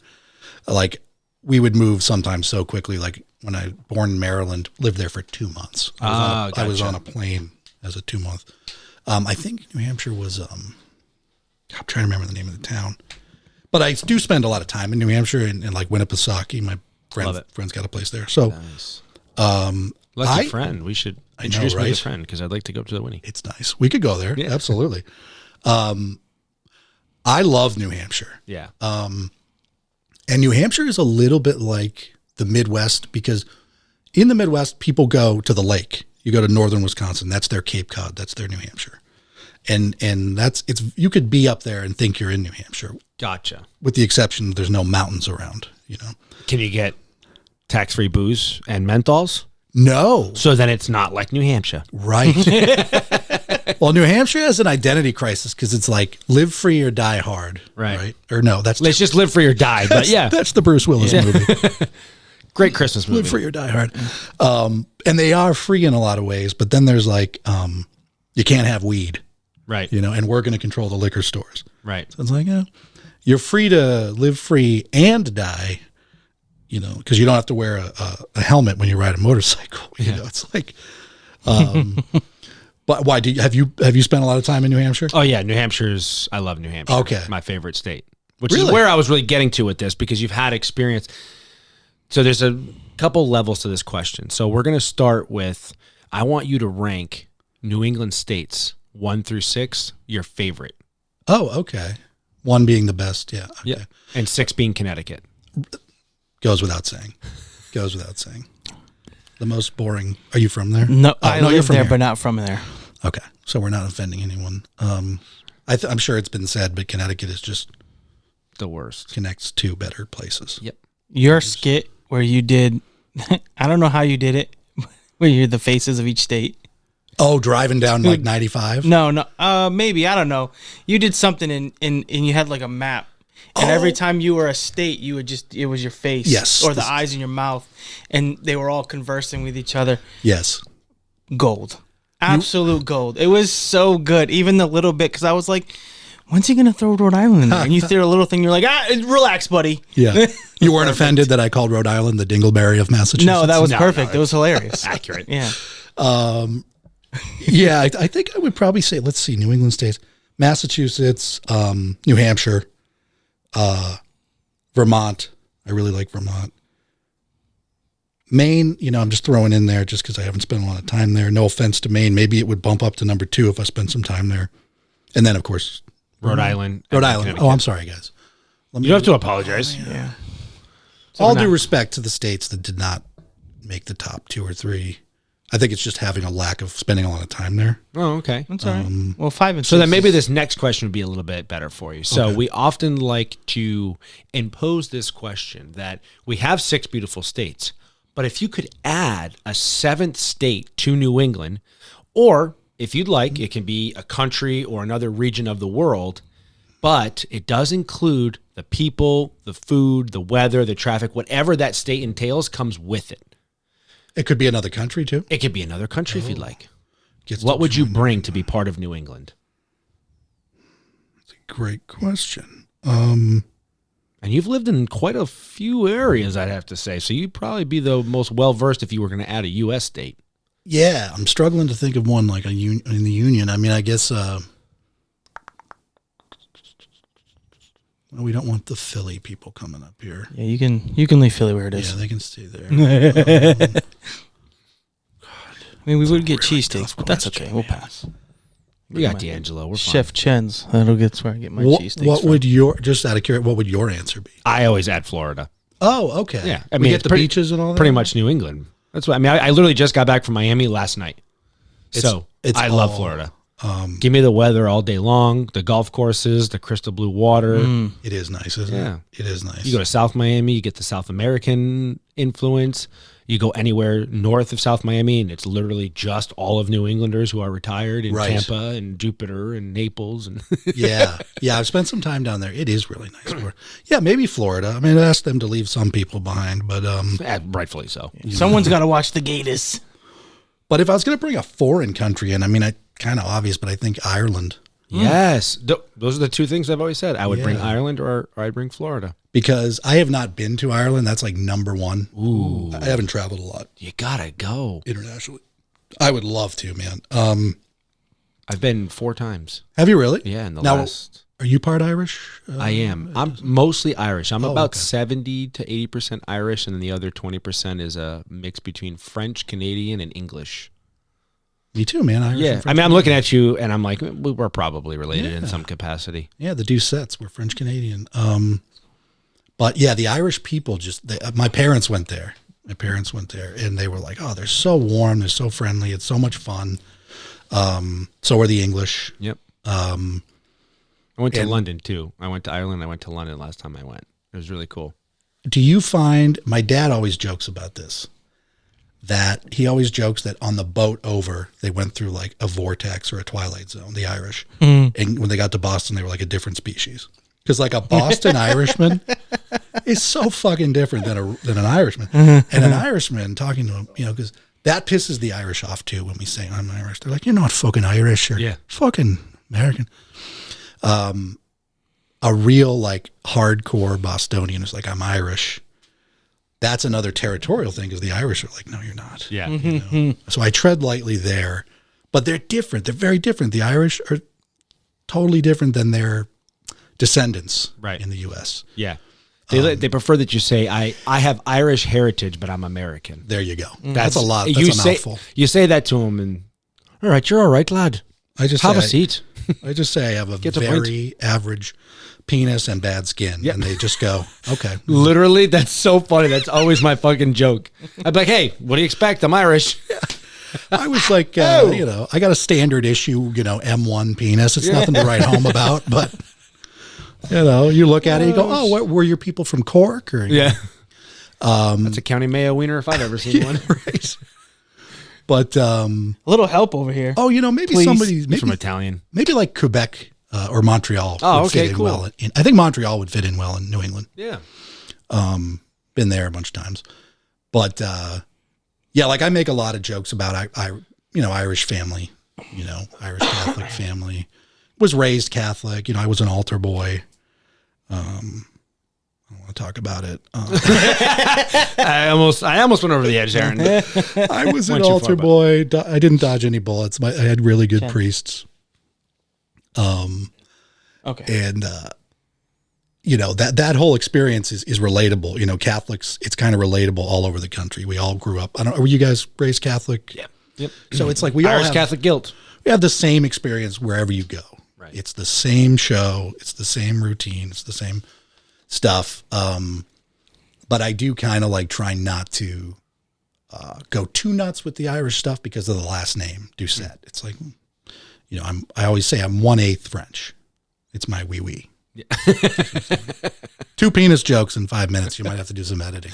Speaker 3: And we would move sometimes so quickly. When I born in Maryland, lived there for 2 months. I was on a plane as a 2 month. I think New Hampshire was, I'm trying to remember the name of the town. But I do spend a lot of time in New Hampshire and Winnipesaukee. My friend's got a place there. So,
Speaker 1: nice. Lucky friend. We should introduce me to a friend because I'd like to go to the Winnie.
Speaker 3: It's nice. We could go there. Yeah. Absolutely. I love New Hampshire.
Speaker 1: Yeah.
Speaker 3: And New Hampshire is a little bit like the Midwest because in the Midwest, people go to the lake. You go to northern Wisconsin. That's their Cape Cod. That's their New Hampshire. And you could be up there and think you're in New Hampshire.
Speaker 1: Gotcha.
Speaker 3: With the exception, there's no mountains around,
Speaker 1: Can you get tax-free booze and menthols?
Speaker 3: No.
Speaker 1: So then it's not like New Hampshire.
Speaker 3: Right. Well, New Hampshire has an identity crisis because it's like live free or die hard.
Speaker 1: Right.
Speaker 3: Or no, that's
Speaker 1: Let's just live free or die. But yeah,
Speaker 3: that's the Bruce Willis movie.
Speaker 1: great Christmas movie.
Speaker 3: Live free or die hard. And they are free in a lot of ways, but then there's like you can't have weed.
Speaker 1: Right.
Speaker 3: And we're going to control the liquor stores.
Speaker 1: Right.
Speaker 3: So it's like, you're free to live free and die, because you don't have to wear a helmet when you ride a motorcycle. It's like, but why have you spent a lot of time in New Hampshire?
Speaker 1: Oh yeah. I love New Hampshire.
Speaker 3: Okay.
Speaker 1: My favorite state, which is where I was really getting to with this because you've had experience. So there's a couple levels to this question. So we're going to start with, I want you to rank New England states 1 through 6, your favorite.
Speaker 3: Oh, okay. 1 being the best. Yeah. Okay.
Speaker 1: Yeah. And 6 being Connecticut.
Speaker 3: Goes without saying. The most boring. Are you from there?
Speaker 2: No, I live there,
Speaker 3: here.
Speaker 2: but not from there.
Speaker 3: Okay. So we're not offending anyone. I'm sure it's been said, but Connecticut is just
Speaker 1: the worst.
Speaker 3: Connects to better places.
Speaker 1: Yep.
Speaker 2: Your skit where you did, I don't know how you did it, where you're the faces of each state.
Speaker 3: Oh, driving down like 95?
Speaker 2: No, maybe, I don't know. You did something and you had like a map. And every time you were a state, it was your face.
Speaker 3: Yes.
Speaker 2: Or the eyes in your mouth. And they were all conversing with each other.
Speaker 3: Yes.
Speaker 2: Gold. Absolute gold. It was so good. Even the little bit, because I was like, when's he going to throw Rhode Island in there? And you threw a little thing, you're like, relax, buddy.
Speaker 3: Yeah. You weren't offended that I called Rhode Island the Dingleberry of Massachusetts?
Speaker 2: No, that was perfect. It was hilarious.
Speaker 1: Accurate.
Speaker 2: Yeah.
Speaker 3: Yeah, I think I would probably say, let's see, New England states, Massachusetts, New Hampshire, Vermont. I really like Vermont. Maine, I'm just throwing in there just because I haven't spent a lot of time there. No offense to Maine. Maybe it would bump up to number 2 if I spent some time there. And then, of course,
Speaker 1: Rhode Island.
Speaker 3: Rhode Island. Oh, I'm sorry, guys.
Speaker 1: You don't have to apologize.
Speaker 2: Yeah.
Speaker 3: All due respect to the states that did not make the top 2 or 3. I think it's just having a lack of spending a lot of time there.
Speaker 1: Oh, okay.
Speaker 2: That's all right. Well, 5 and 6.
Speaker 1: So then maybe this next question would be a little bit better for you. So we often like to impose this question that we have 6 beautiful states, but if you could add a 7th state to New England, or if you'd like, it can be a country or another region of the world, but it does include the people, the food, the weather, the traffic, whatever that state entails comes with it.
Speaker 3: It could be another country, too?
Speaker 1: It could be another country if you'd like. What would you bring to be part of New England?
Speaker 3: That's a great question.
Speaker 1: And you've lived in quite a few areas, I'd have to say. So you'd probably be the most well-versed if you were going to add a U.S. state.
Speaker 3: Yeah, I'm struggling to think of one like in the Union. I mean, I guess we don't want the Philly people coming up here.
Speaker 2: Yeah, you can leave Philly where it is.
Speaker 3: Yeah, they can stay there.
Speaker 2: I mean, we would get cheesesteaks, but that's okay. We'll pass.
Speaker 1: We got D'Angelo. We're fine.
Speaker 2: Chef Chen's. That'll get where I get my cheesesteaks.
Speaker 3: What would just out of curiosity, what would your answer be?
Speaker 1: I always add Florida.
Speaker 3: Oh, okay.
Speaker 1: Yeah, I
Speaker 3: we
Speaker 1: mean,
Speaker 3: get the beaches and all that.
Speaker 1: Pretty much New England. That's what I mean. I literally just got back from Miami last night, I love Florida. Give me the weather all day long, the golf courses, the crystal blue water.
Speaker 3: It is nice, isn't it? It is nice.
Speaker 1: You go to South Miami, you get the South American influence. You go anywhere north of South Miami, and it's literally just all of New Englanders who are retired in Tampa and Jupiter and Naples. And
Speaker 3: yeah. I've spent some time down there. It is really nice. Yeah, maybe Florida. I mean, I asked them to leave some people behind, but
Speaker 1: rightfully so.
Speaker 2: Someone's got to watch the Gators.
Speaker 3: But if I was going to bring a foreign country in, I mean, kind of obvious, but I think Ireland.
Speaker 1: Yes, those are the 2 things I've always said. I would bring Ireland or I'd bring Florida.
Speaker 3: Because I have not been to Ireland. That's like number 1.
Speaker 1: Ooh.
Speaker 3: I haven't traveled a lot.
Speaker 1: You gotta go.
Speaker 3: Internationally. I would love to, man.
Speaker 1: I've been 4 times.
Speaker 3: Have you really?
Speaker 1: Yeah,
Speaker 3: last. Are you part Irish?
Speaker 1: I am. I'm mostly Irish. I'm about 70 to 80% Irish, and then the other 20% is a mix between French, Canadian, and English.
Speaker 3: Me too, man. Irish
Speaker 1: I mean, I'm looking at you, and I'm like, we're probably related in some capacity.
Speaker 3: Yeah, the Doucettes were French Canadian. But yeah, the Irish people my parents went there. And they were like, oh, they're so warm, they're so friendly, it's so much fun. So are the English.
Speaker 1: Yep. I went to London too. I went to Ireland. I went to London last time I went. It was really cool.
Speaker 3: Do you find, my dad always jokes about this. that he always jokes that on the boat over, they went through like a vortex or a twilight zone, the Irish. And when they got to Boston, they were like a different species. Because like a Boston Irishman is so fucking different than an Irishman. And an Irishman talking to him, because that pisses the Irish off too when we say I'm Irish. They're like, you're not fucking Irish. You're fucking American. A real like hardcore Bostonian is like, I'm Irish. That's another territorial thing because the Irish are like, no, you're not.
Speaker 1: Yeah.
Speaker 3: So I tread lightly there, but they're different. They're very different. The Irish are totally different than their descendants in the U.S.
Speaker 1: Yeah. They prefer that you say, I have Irish heritage, but I'm American.
Speaker 3: There you go. That's a lot. That's a mouthful.
Speaker 1: You say that to them and, all right, you're all right, lad.
Speaker 3: I just
Speaker 1: have a seat.
Speaker 3: I just say I have a very average penis and bad skin. And they just go, okay.
Speaker 1: Literally, that's so funny. That's always my fucking joke. I'd be like, hey, what do you expect? I'm Irish.
Speaker 3: Yeah. I was like, I got a standard issue, M1 penis. It's nothing to write home about, but you look at it, you go, oh, what were your people from Cork? Or
Speaker 1: that's a County Mayo wiener if I've ever seen one.
Speaker 3: Right. But
Speaker 2: a little help over here.
Speaker 3: Oh, maybe somebody
Speaker 1: from Italian,
Speaker 3: maybe like Quebec or Montreal.
Speaker 1: Oh,
Speaker 3: would
Speaker 1: okay,
Speaker 3: fit
Speaker 1: cool.
Speaker 3: In well. I think Montreal would fit in well in New England.
Speaker 1: Yeah.
Speaker 3: Been there a bunch of times, but like I make a lot of jokes about Irish family, Irish Catholic family. Was raised Catholic. I was an altar boy. I don't want to talk about it.
Speaker 1: I almost went over the edge, Aaron.
Speaker 3: I was an altar boy. I didn't dodge any bullets. I had really good priests.
Speaker 2: Okay.
Speaker 3: And that whole experience is relatable. Catholics, it's kind of relatable all over the country. We all grew up. Were you guys raised Catholic?
Speaker 1: Yeah. Yep.
Speaker 3: So it's like we all
Speaker 1: Irish
Speaker 3: have
Speaker 1: Catholic guilt.
Speaker 3: We have the same experience wherever you go.
Speaker 1: Right.
Speaker 3: It's the same show. It's the same routine. It's the same stuff. But I do kind of like try not to go too nuts with the Irish stuff because of the last name, Doucette. It's like, I always say I'm 1/8 French. It's my wee. Yeah. 2 penis jokes in 5 minutes. You might have to do some editing.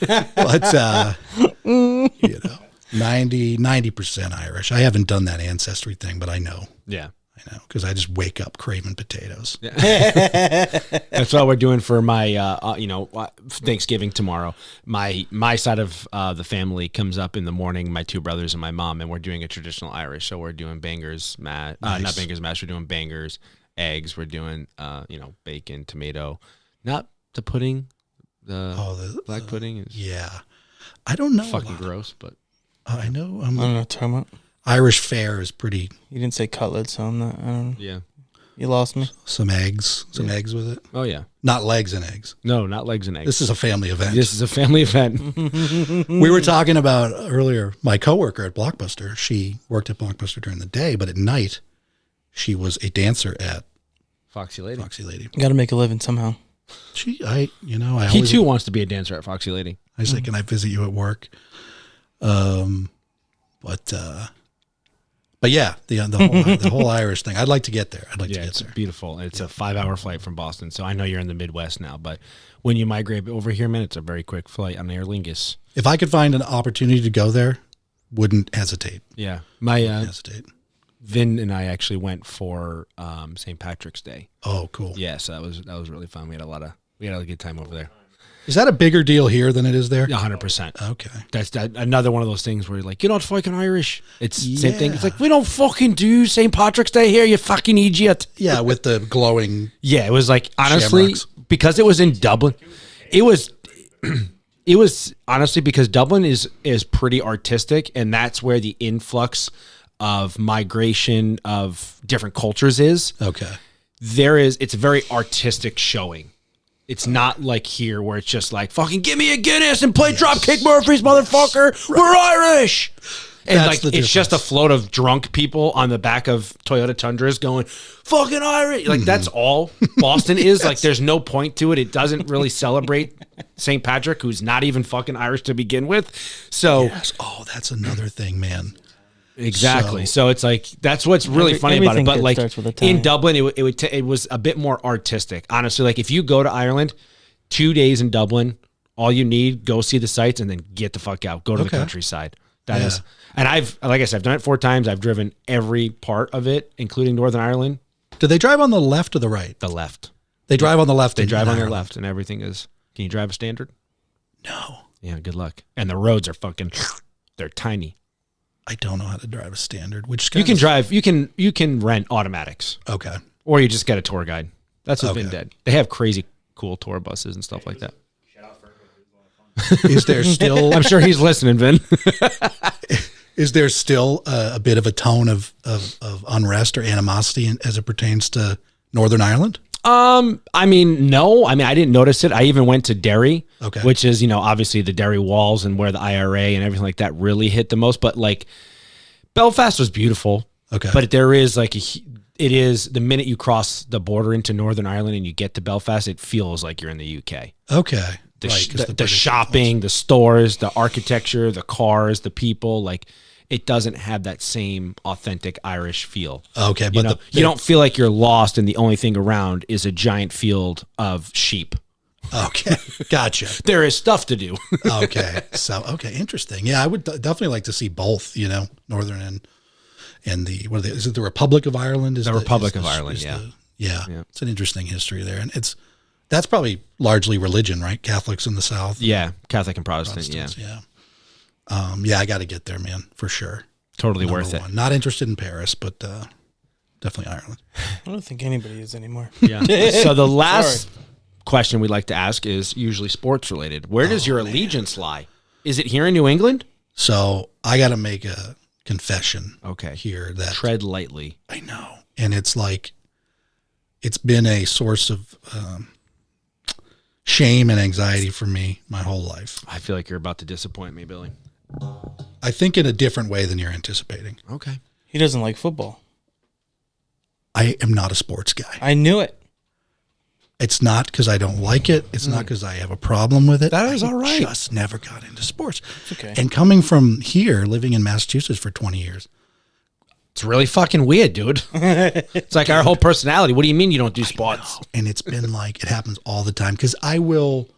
Speaker 3: But, 90% Irish. I haven't done that ancestry thing, but I know.
Speaker 1: Yeah.
Speaker 3: I know, because I just wake up craving potatoes.
Speaker 1: Yeah. That's what we're doing for my, Thanksgiving tomorrow. My side of the family comes up in the morning, my 2 brothers and my mom, and we're doing a traditional Irish. So we're doing bangers, not bangers mash, we're doing bangers, eggs, we're doing, bacon, tomato, not the pudding, the black pudding. Is
Speaker 3: I don't know.
Speaker 1: Fucking gross, but.
Speaker 3: I know.
Speaker 2: I don't know what you're talking about.
Speaker 3: Irish fare is pretty.
Speaker 2: You didn't say cutlet, so I'm not. I don't know.
Speaker 1: Yeah.
Speaker 2: You lost me.
Speaker 3: Some eggs with it.
Speaker 1: Oh yeah.
Speaker 3: Not legs and eggs.
Speaker 1: No, not legs and eggs.
Speaker 3: This is a family event.
Speaker 1: This is a family event.
Speaker 3: We were talking about earlier. My coworker at Blockbuster. She worked at Blockbuster during the day, but at night, she was a dancer at
Speaker 1: Foxy Lady.
Speaker 2: Got to make a living somehow.
Speaker 1: He too wants to be a dancer at Foxy Lady.
Speaker 3: I say, can I visit you at work? But yeah, the whole Irish thing. I'd like to get there.
Speaker 1: It's beautiful. It's a 5-hour flight from Boston. So I know you're in the Midwest now, but when you migrate over here, man, it's a very quick flight on Aer Lingus.
Speaker 3: If I could find an opportunity to go there, wouldn't hesitate.
Speaker 1: Yeah, Vin and I actually went for St. Patrick's Day.
Speaker 3: Oh, cool.
Speaker 1: Yeah, so that was really fun. We had a good time over there.
Speaker 3: Is that a bigger deal here than it is there?
Speaker 1: 100%.
Speaker 3: Okay.
Speaker 1: That's another one of those things where you're like, you're not fucking Irish. It's the same thing. It's like, we don't fucking do St. Patrick's Day here, you fucking idiot.
Speaker 3: Yeah, with the glowing.
Speaker 1: Yeah, it was like, honestly,
Speaker 3: shamrocks.
Speaker 1: Because it was in Dublin, it was honestly because Dublin is pretty artistic, and that's where the influx of migration of different cultures is.
Speaker 3: Okay.
Speaker 1: It's a very artistic showing. It's not like here where it's just like, fucking give me a Guinness and play Dropkick Murphys, motherfucker. Right. We're Irish. And that's it's just a float of drunk people on the back of Toyota Tundras going, fucking Irish. Like, that's all Boston is. Yes. Like, there's no point to it. It doesn't really celebrate St. Patrick, who's not even fucking Irish to begin with. So,
Speaker 3: yes. Oh, that's another thing, man.
Speaker 1: Exactly. So it's like, that's what's really funny about it. But like in Dublin, it was a bit more artistic. Honestly, like if you go to Ireland, 2 days in Dublin, All you need, go see the sights and then get the fuck out. Go to the countryside. That is, and like I said, I've done it 4 times. I've driven every part of it, including Northern Ireland.
Speaker 3: Do they drive on the left or the right?
Speaker 1: The left.
Speaker 3: They drive on the left.
Speaker 1: They drive on their left, and everything is. Can you drive a standard?
Speaker 3: No.
Speaker 1: Yeah, good luck. And the roads are fucking. They're tiny.
Speaker 3: I don't know how to drive a standard.
Speaker 1: You can drive. You can rent automatics.
Speaker 3: Okay.
Speaker 1: Or you just get a tour guide. That's what Vin did. They have crazy cool tour buses and stuff like that.
Speaker 3: Is there still?
Speaker 1: I'm sure he's listening, Vin.
Speaker 3: Is there still a bit of a tone of unrest or animosity as it pertains to Northern Ireland?
Speaker 1: I mean, no. I mean, I didn't notice it. I even went to Derry, which is, obviously the Derry walls and where the IRA and everything like that really hit the most. But like, Belfast was beautiful. Okay. But there is like it is the minute you cross the border into Northern Ireland and you get to Belfast, it feels like you're in the UK.
Speaker 3: Okay.
Speaker 1: The shopping, the stores, the architecture, the cars, the people, like it doesn't have that same authentic Irish feel.
Speaker 3: Okay, but
Speaker 1: you don't feel like you're lost and the only thing around is a giant field of sheep.
Speaker 3: Okay, gotcha.
Speaker 1: There is stuff to do.
Speaker 3: Okay, interesting. Yeah, I would definitely like to see both. Northern and the is it the Republic of Ireland?
Speaker 1: The Republic of Ireland.
Speaker 3: Yeah, it's an interesting history there, and that's probably largely religion, right? Catholics in the South.
Speaker 1: Yeah, Catholic and Protestant. Yeah.
Speaker 3: I got to get there, man, for sure.
Speaker 1: Totally worth it.
Speaker 3: Not interested in Paris, but definitely Ireland.
Speaker 2: I don't think anybody is anymore.
Speaker 1: Yeah. So the last question we like to ask is usually sports related. Where does your allegiance lie? Is it here in New England?
Speaker 3: So I got to make a confession.
Speaker 1: Okay.
Speaker 3: Here that
Speaker 1: tread lightly.
Speaker 3: I know, and it's like it's been a source of shame and anxiety for me my whole life.
Speaker 1: I feel like you're about to disappoint me, Billy.
Speaker 3: I think in a different way than you're anticipating.
Speaker 1: Okay.
Speaker 2: He doesn't like football.
Speaker 3: I am not a sports guy.
Speaker 2: I knew it.
Speaker 3: It's not because I don't like it. It's not because I have a problem with it.
Speaker 1: That is all right.
Speaker 3: I just never got into sports.
Speaker 2: It's okay.
Speaker 3: And coming from here, living in Massachusetts for 20 years.
Speaker 1: It's really fucking weird, dude. It's like our whole personality. What do you mean you don't do sports?
Speaker 3: And it's been like, it happens all the time because I will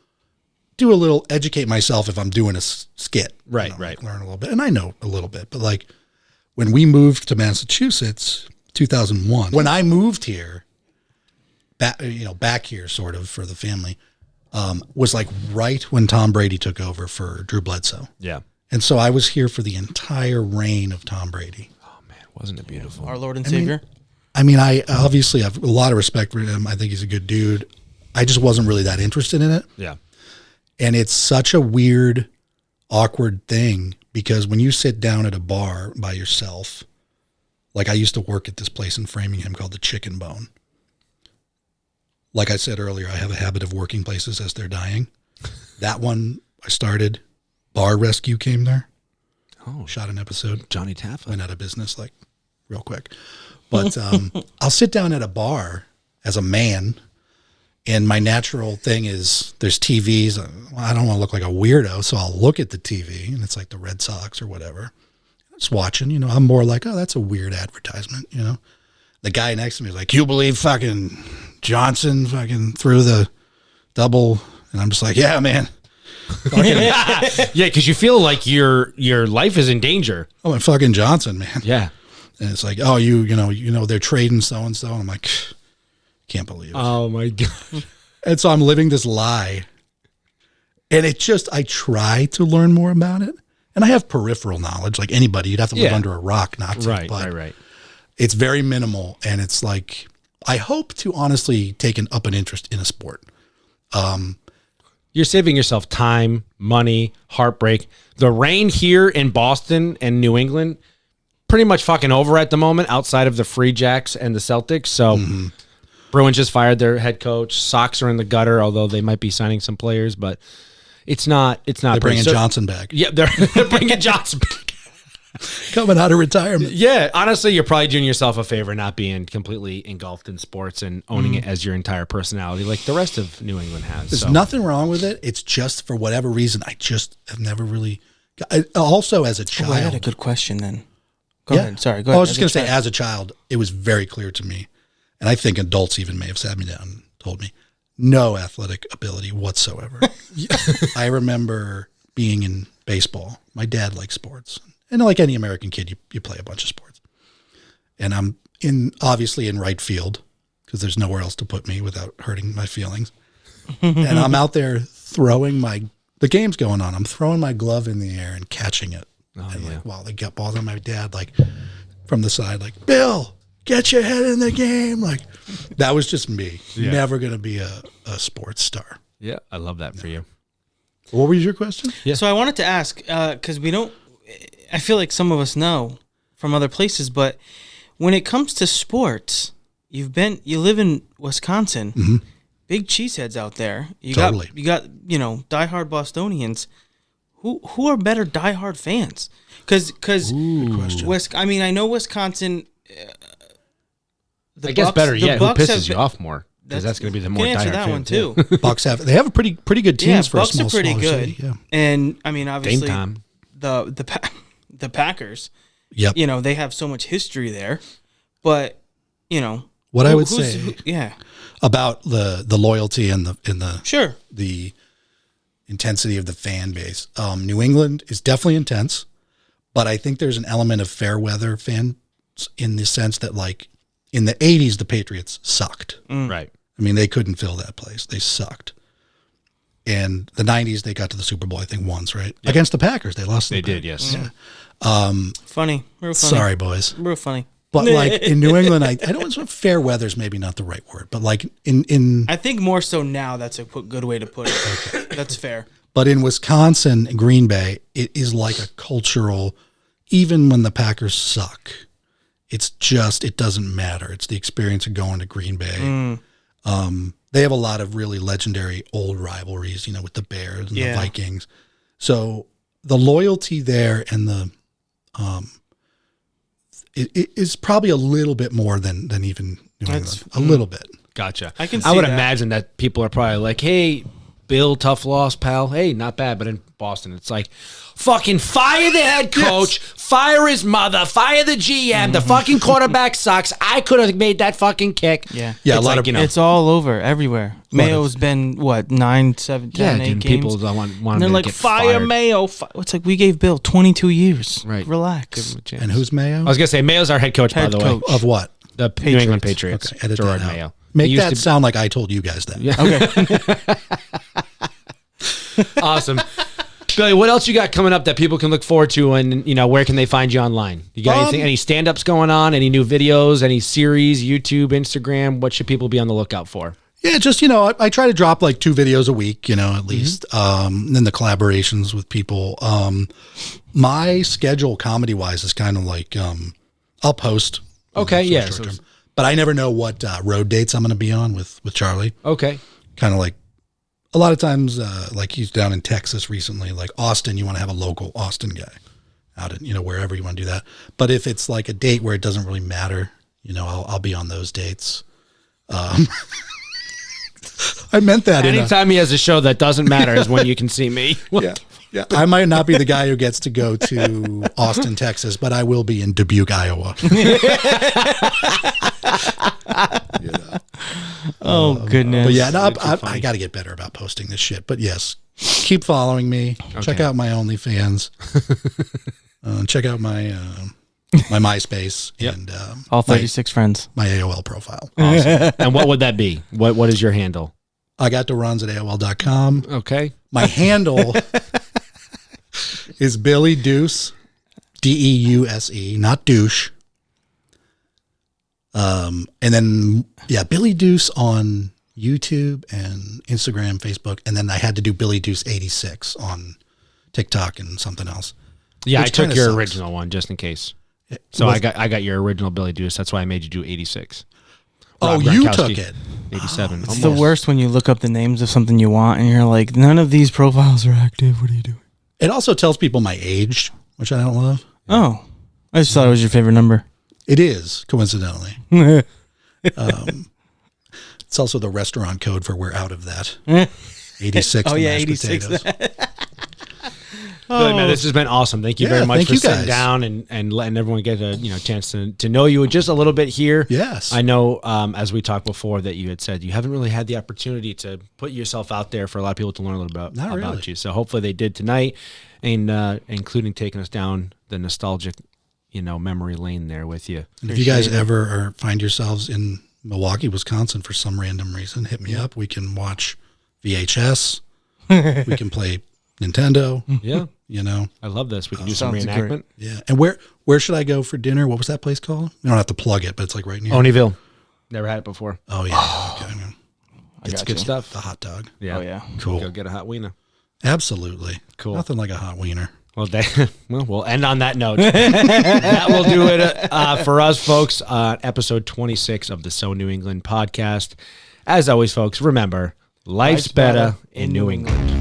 Speaker 3: do a little, educate myself if I'm doing a skit.
Speaker 1: Right.
Speaker 3: Like learn a little bit. And I know a little bit. But like when we moved to Massachusetts, 2001, when I moved here, back here sort of for the family, was like right when Tom Brady took over for Drew Bledsoe.
Speaker 1: Yeah.
Speaker 3: And so I was here for the entire reign of Tom Brady.
Speaker 1: Oh man, wasn't it beautiful?
Speaker 2: Our Lord and Savior.
Speaker 3: I obviously have a lot of respect for him. I think he's a good dude. I just wasn't really that interested in it.
Speaker 1: Yeah.
Speaker 3: And it's such a weird, awkward thing because when you sit down at a bar by yourself, like I used to work at this place in Framingham called the Chicken Bone. Like I said earlier, I have a habit of working places as they're dying. That one I started. Bar Rescue came there.
Speaker 1: Oh,
Speaker 3: shot an episode.
Speaker 1: Johnny Taffa
Speaker 3: went out of business like real quick. But I'll sit down at a bar as a man, and my natural thing is there's TVs. I don't want to look like a weirdo, so I'll look at the TV, and it's like the Red Sox or whatever. Just watching, I'm more like, oh, that's a weird advertisement, The guy next to me is like, you believe fucking Johnson fucking threw the double? And I'm just like, yeah, man.
Speaker 1: Yeah, because you feel like your life is in danger.
Speaker 3: Oh, my fucking Johnson, man.
Speaker 1: Yeah.
Speaker 3: And it's like, oh, you know, they're trading so-and-so. And I'm like, can't believe it.
Speaker 1: Oh, my God.
Speaker 3: And so I'm living this lie. And I try to learn more about it. And I have peripheral knowledge, like anybody. You'd have to live under a rock not to.
Speaker 1: Right.
Speaker 3: It's very minimal. And it's like, I hope to honestly take up an interest in a sport.
Speaker 1: You're saving yourself time, money, heartbreak. The rain here in Boston and New England, pretty much fucking over at the moment outside of the Free Jacks and the Celtics. So Bruins just fired their head coach. Sox are in the gutter, although they might be signing some players, but it's not. They're
Speaker 3: bringing Johnson back.
Speaker 1: Yeah, they're bringing Johnson back.
Speaker 3: Coming out of retirement.
Speaker 1: Yeah, honestly, you're probably doing yourself a favor not being completely engulfed in sports and owning it as your entire personality like the rest of New England has.
Speaker 3: There's nothing wrong with it. It's just for whatever reason, I just have never really... Also, as a child...
Speaker 2: I had a good question then. Go ahead. Sorry, go ahead.
Speaker 3: I was just going to say, as a child, it was very clear to me, and I think adults even may have sat me down and told me, no athletic ability whatsoever. I remember being in baseball. My dad likes sports. And like any American kid, you play a bunch of sports. And I'm obviously in right field because there's nowhere else to put me without hurting my feelings. And I'm out there throwing the game's going on. I'm throwing my glove in the air and catching it. And like, while they get balls on my dad, like from the side, like, Bill, get your head in the game. Like, that was just me. Yeah. Never going to be a sports star.
Speaker 1: Yeah, I love that for you.
Speaker 3: What was your question?
Speaker 2: Yeah. So I wanted to ask, because I feel like some of us know from other places, but when it comes to sports, you live in Wisconsin,
Speaker 3: mm-hmm.
Speaker 2: big cheeseheads out there. You
Speaker 3: totally.
Speaker 2: got diehard Bostonians. Who are better diehard fans? Because I know Wisconsin.
Speaker 1: I guess better yet, who pisses you off more? Because that's going to be the more diehard
Speaker 2: that
Speaker 1: fan
Speaker 2: one too.
Speaker 3: Bucks have a pretty good teams for
Speaker 2: Bucks
Speaker 3: a small.
Speaker 2: Bucks are pretty good.
Speaker 3: City, yeah.
Speaker 2: And I mean, obviously,
Speaker 1: Dame time.
Speaker 2: the Packers.
Speaker 3: Yep.
Speaker 2: They have so much history there, but
Speaker 3: what I would say,
Speaker 2: yeah,
Speaker 3: about the loyalty and the
Speaker 2: sure
Speaker 3: the intensity of the fan base. New England is definitely intense, but I think there's an element of fair weather fans in the sense that, like, in the 80s, the Patriots sucked.
Speaker 1: Right.
Speaker 3: I mean, they couldn't fill that place. They sucked. And the 90s, they got to the Super Bowl, I think, once, right? Yeah. Against the Packers. They lost.
Speaker 1: They did, yes.
Speaker 3: Yeah.
Speaker 2: Funny. Real funny.
Speaker 3: Sorry, boys.
Speaker 2: Real funny.
Speaker 3: But, like, in New England, I don't know, fair weather's maybe not the right word, but, like, in
Speaker 2: I think more so now that's a good way to put it. Okay. That's fair.
Speaker 3: But in Wisconsin, Green Bay, it is like a cultural, even when the Packers suck, it's just, it doesn't matter. It's the experience of going to Green Bay. They have a lot of really legendary old rivalries, with the Bears and the Vikings. So the loyalty there and the, it is probably a little bit more than even New England. A little bit.
Speaker 1: Gotcha.
Speaker 2: I would
Speaker 1: imagine that people are probably like, hey, Bill, tough loss, pal. Hey, not bad. But in Boston, it's like, fucking fire the head coach, fire his mother, fire the GM. The fucking quarterback sucks. I could have made that fucking kick.
Speaker 2: Yeah.
Speaker 3: Yeah,
Speaker 1: it's
Speaker 3: a lot
Speaker 1: like,
Speaker 3: of,
Speaker 2: it's all over, everywhere. Mayo's been, 9, 7, 10, 8 games?
Speaker 1: People want
Speaker 2: and they're like, fire Mayo. It's like, we gave Bill 22 years.
Speaker 1: Right.
Speaker 2: Relax.
Speaker 3: And who's Mayo?
Speaker 1: I was going to say, Mayo's our head coach, by the way.
Speaker 3: Of what?
Speaker 1: The New England Patriots.
Speaker 3: Okay, edit
Speaker 1: Gerard
Speaker 3: that out.
Speaker 1: Mayo.
Speaker 3: Make that sound like I told you guys that.
Speaker 1: Yeah. Okay. Awesome. Billy, what else you got coming up that people can look forward to, and where can they find you online? You got anything, any stand-ups going on, any new videos, any series, YouTube, Instagram? What should people be on the lookout for?
Speaker 3: Yeah, just, I try to drop like 2 videos a week, at least. And then the collaborations with people. My schedule comedy-wise is kind of like, I'll post.
Speaker 1: Okay, yeah.
Speaker 3: But I never know what road dates I'm going to be on with Charlie.
Speaker 1: Okay.
Speaker 3: Kind of like, a lot of times, like he's down in Texas recently, like Austin, you want to have a local Austin guy out in, wherever you want to do that. But if it's like a date where it doesn't really matter, I'll be on those dates. I meant that.
Speaker 1: Anytime he has a show that doesn't matter is when you can see me.
Speaker 3: Yeah. Yeah. I might not be the guy who gets to go to Austin, Texas, but I will be in Dubuque, Iowa.
Speaker 2: Oh, goodness.
Speaker 3: But yeah, I got to get better about posting this shit. But yes, keep following me. Okay. Check out my OnlyFans. Check out my my MySpace and
Speaker 2: all 36 friends.
Speaker 3: My AOL profile.
Speaker 1: Awesome. And what would that be? What is your handle?
Speaker 3: I got the runs at AOL.com.
Speaker 1: Okay.
Speaker 3: My handle is Billy Deuce, Deuse, not douche. And then, Billy Deuce on YouTube and Instagram, Facebook. And then I had to do Billy Deuce 86 on TikTok and something else.
Speaker 1: Yeah, I took your original one just in case. So I got your original Billy Deuce. That's why I made you do 86.
Speaker 3: Oh, you took it.
Speaker 1: 87.
Speaker 2: It's the worst when you look up the names of something you want and you're like, none of these profiles are active. What are you doing?
Speaker 3: It also tells people my age, which I don't love.
Speaker 2: Oh, I just thought it was your favorite number.
Speaker 3: It is, coincidentally. It's also the restaurant code for we're out of that. 86.
Speaker 2: Oh, yeah, 86.
Speaker 1: Billy, man, this has been awesome. Thank you very much
Speaker 3: thank
Speaker 1: for
Speaker 3: you
Speaker 1: sitting
Speaker 3: guys.
Speaker 1: down and letting everyone get a chance to know you just a little bit here.
Speaker 3: Yes.
Speaker 1: I know, as we talked before, that you had said you haven't really had the opportunity to put yourself out there for a lot of people to learn a little bit
Speaker 3: Not
Speaker 1: about
Speaker 3: really.
Speaker 1: you. So hopefully they did tonight, and including taking us down the nostalgic, memory lane there with you.
Speaker 3: And if you guys ever find yourselves in Milwaukee, Wisconsin for some random reason, hit me up. We can watch VHS. We can play Nintendo.
Speaker 1: Yeah.
Speaker 3: I
Speaker 1: love this. We can do some
Speaker 2: Sounds
Speaker 1: reenactment.
Speaker 2: great.
Speaker 3: Yeah. And where should I go for dinner? What was that place called? You don't have to plug it, but it's like right near.
Speaker 1: Ponyville. Never had it before.
Speaker 3: Oh, yeah. Okay.
Speaker 1: It's
Speaker 2: got
Speaker 1: good
Speaker 2: you.
Speaker 1: stuff.
Speaker 3: The hot dog.
Speaker 1: Yeah.
Speaker 2: Oh, yeah.
Speaker 3: Cool.
Speaker 1: Go get a hot wiener.
Speaker 3: Absolutely.
Speaker 1: Cool.
Speaker 3: Nothing like a hot wiener.
Speaker 1: Well, we'll end on that note. That will do it for us, folks, episode 26 of the So New England podcast. As always, folks, remember, life's better in New England.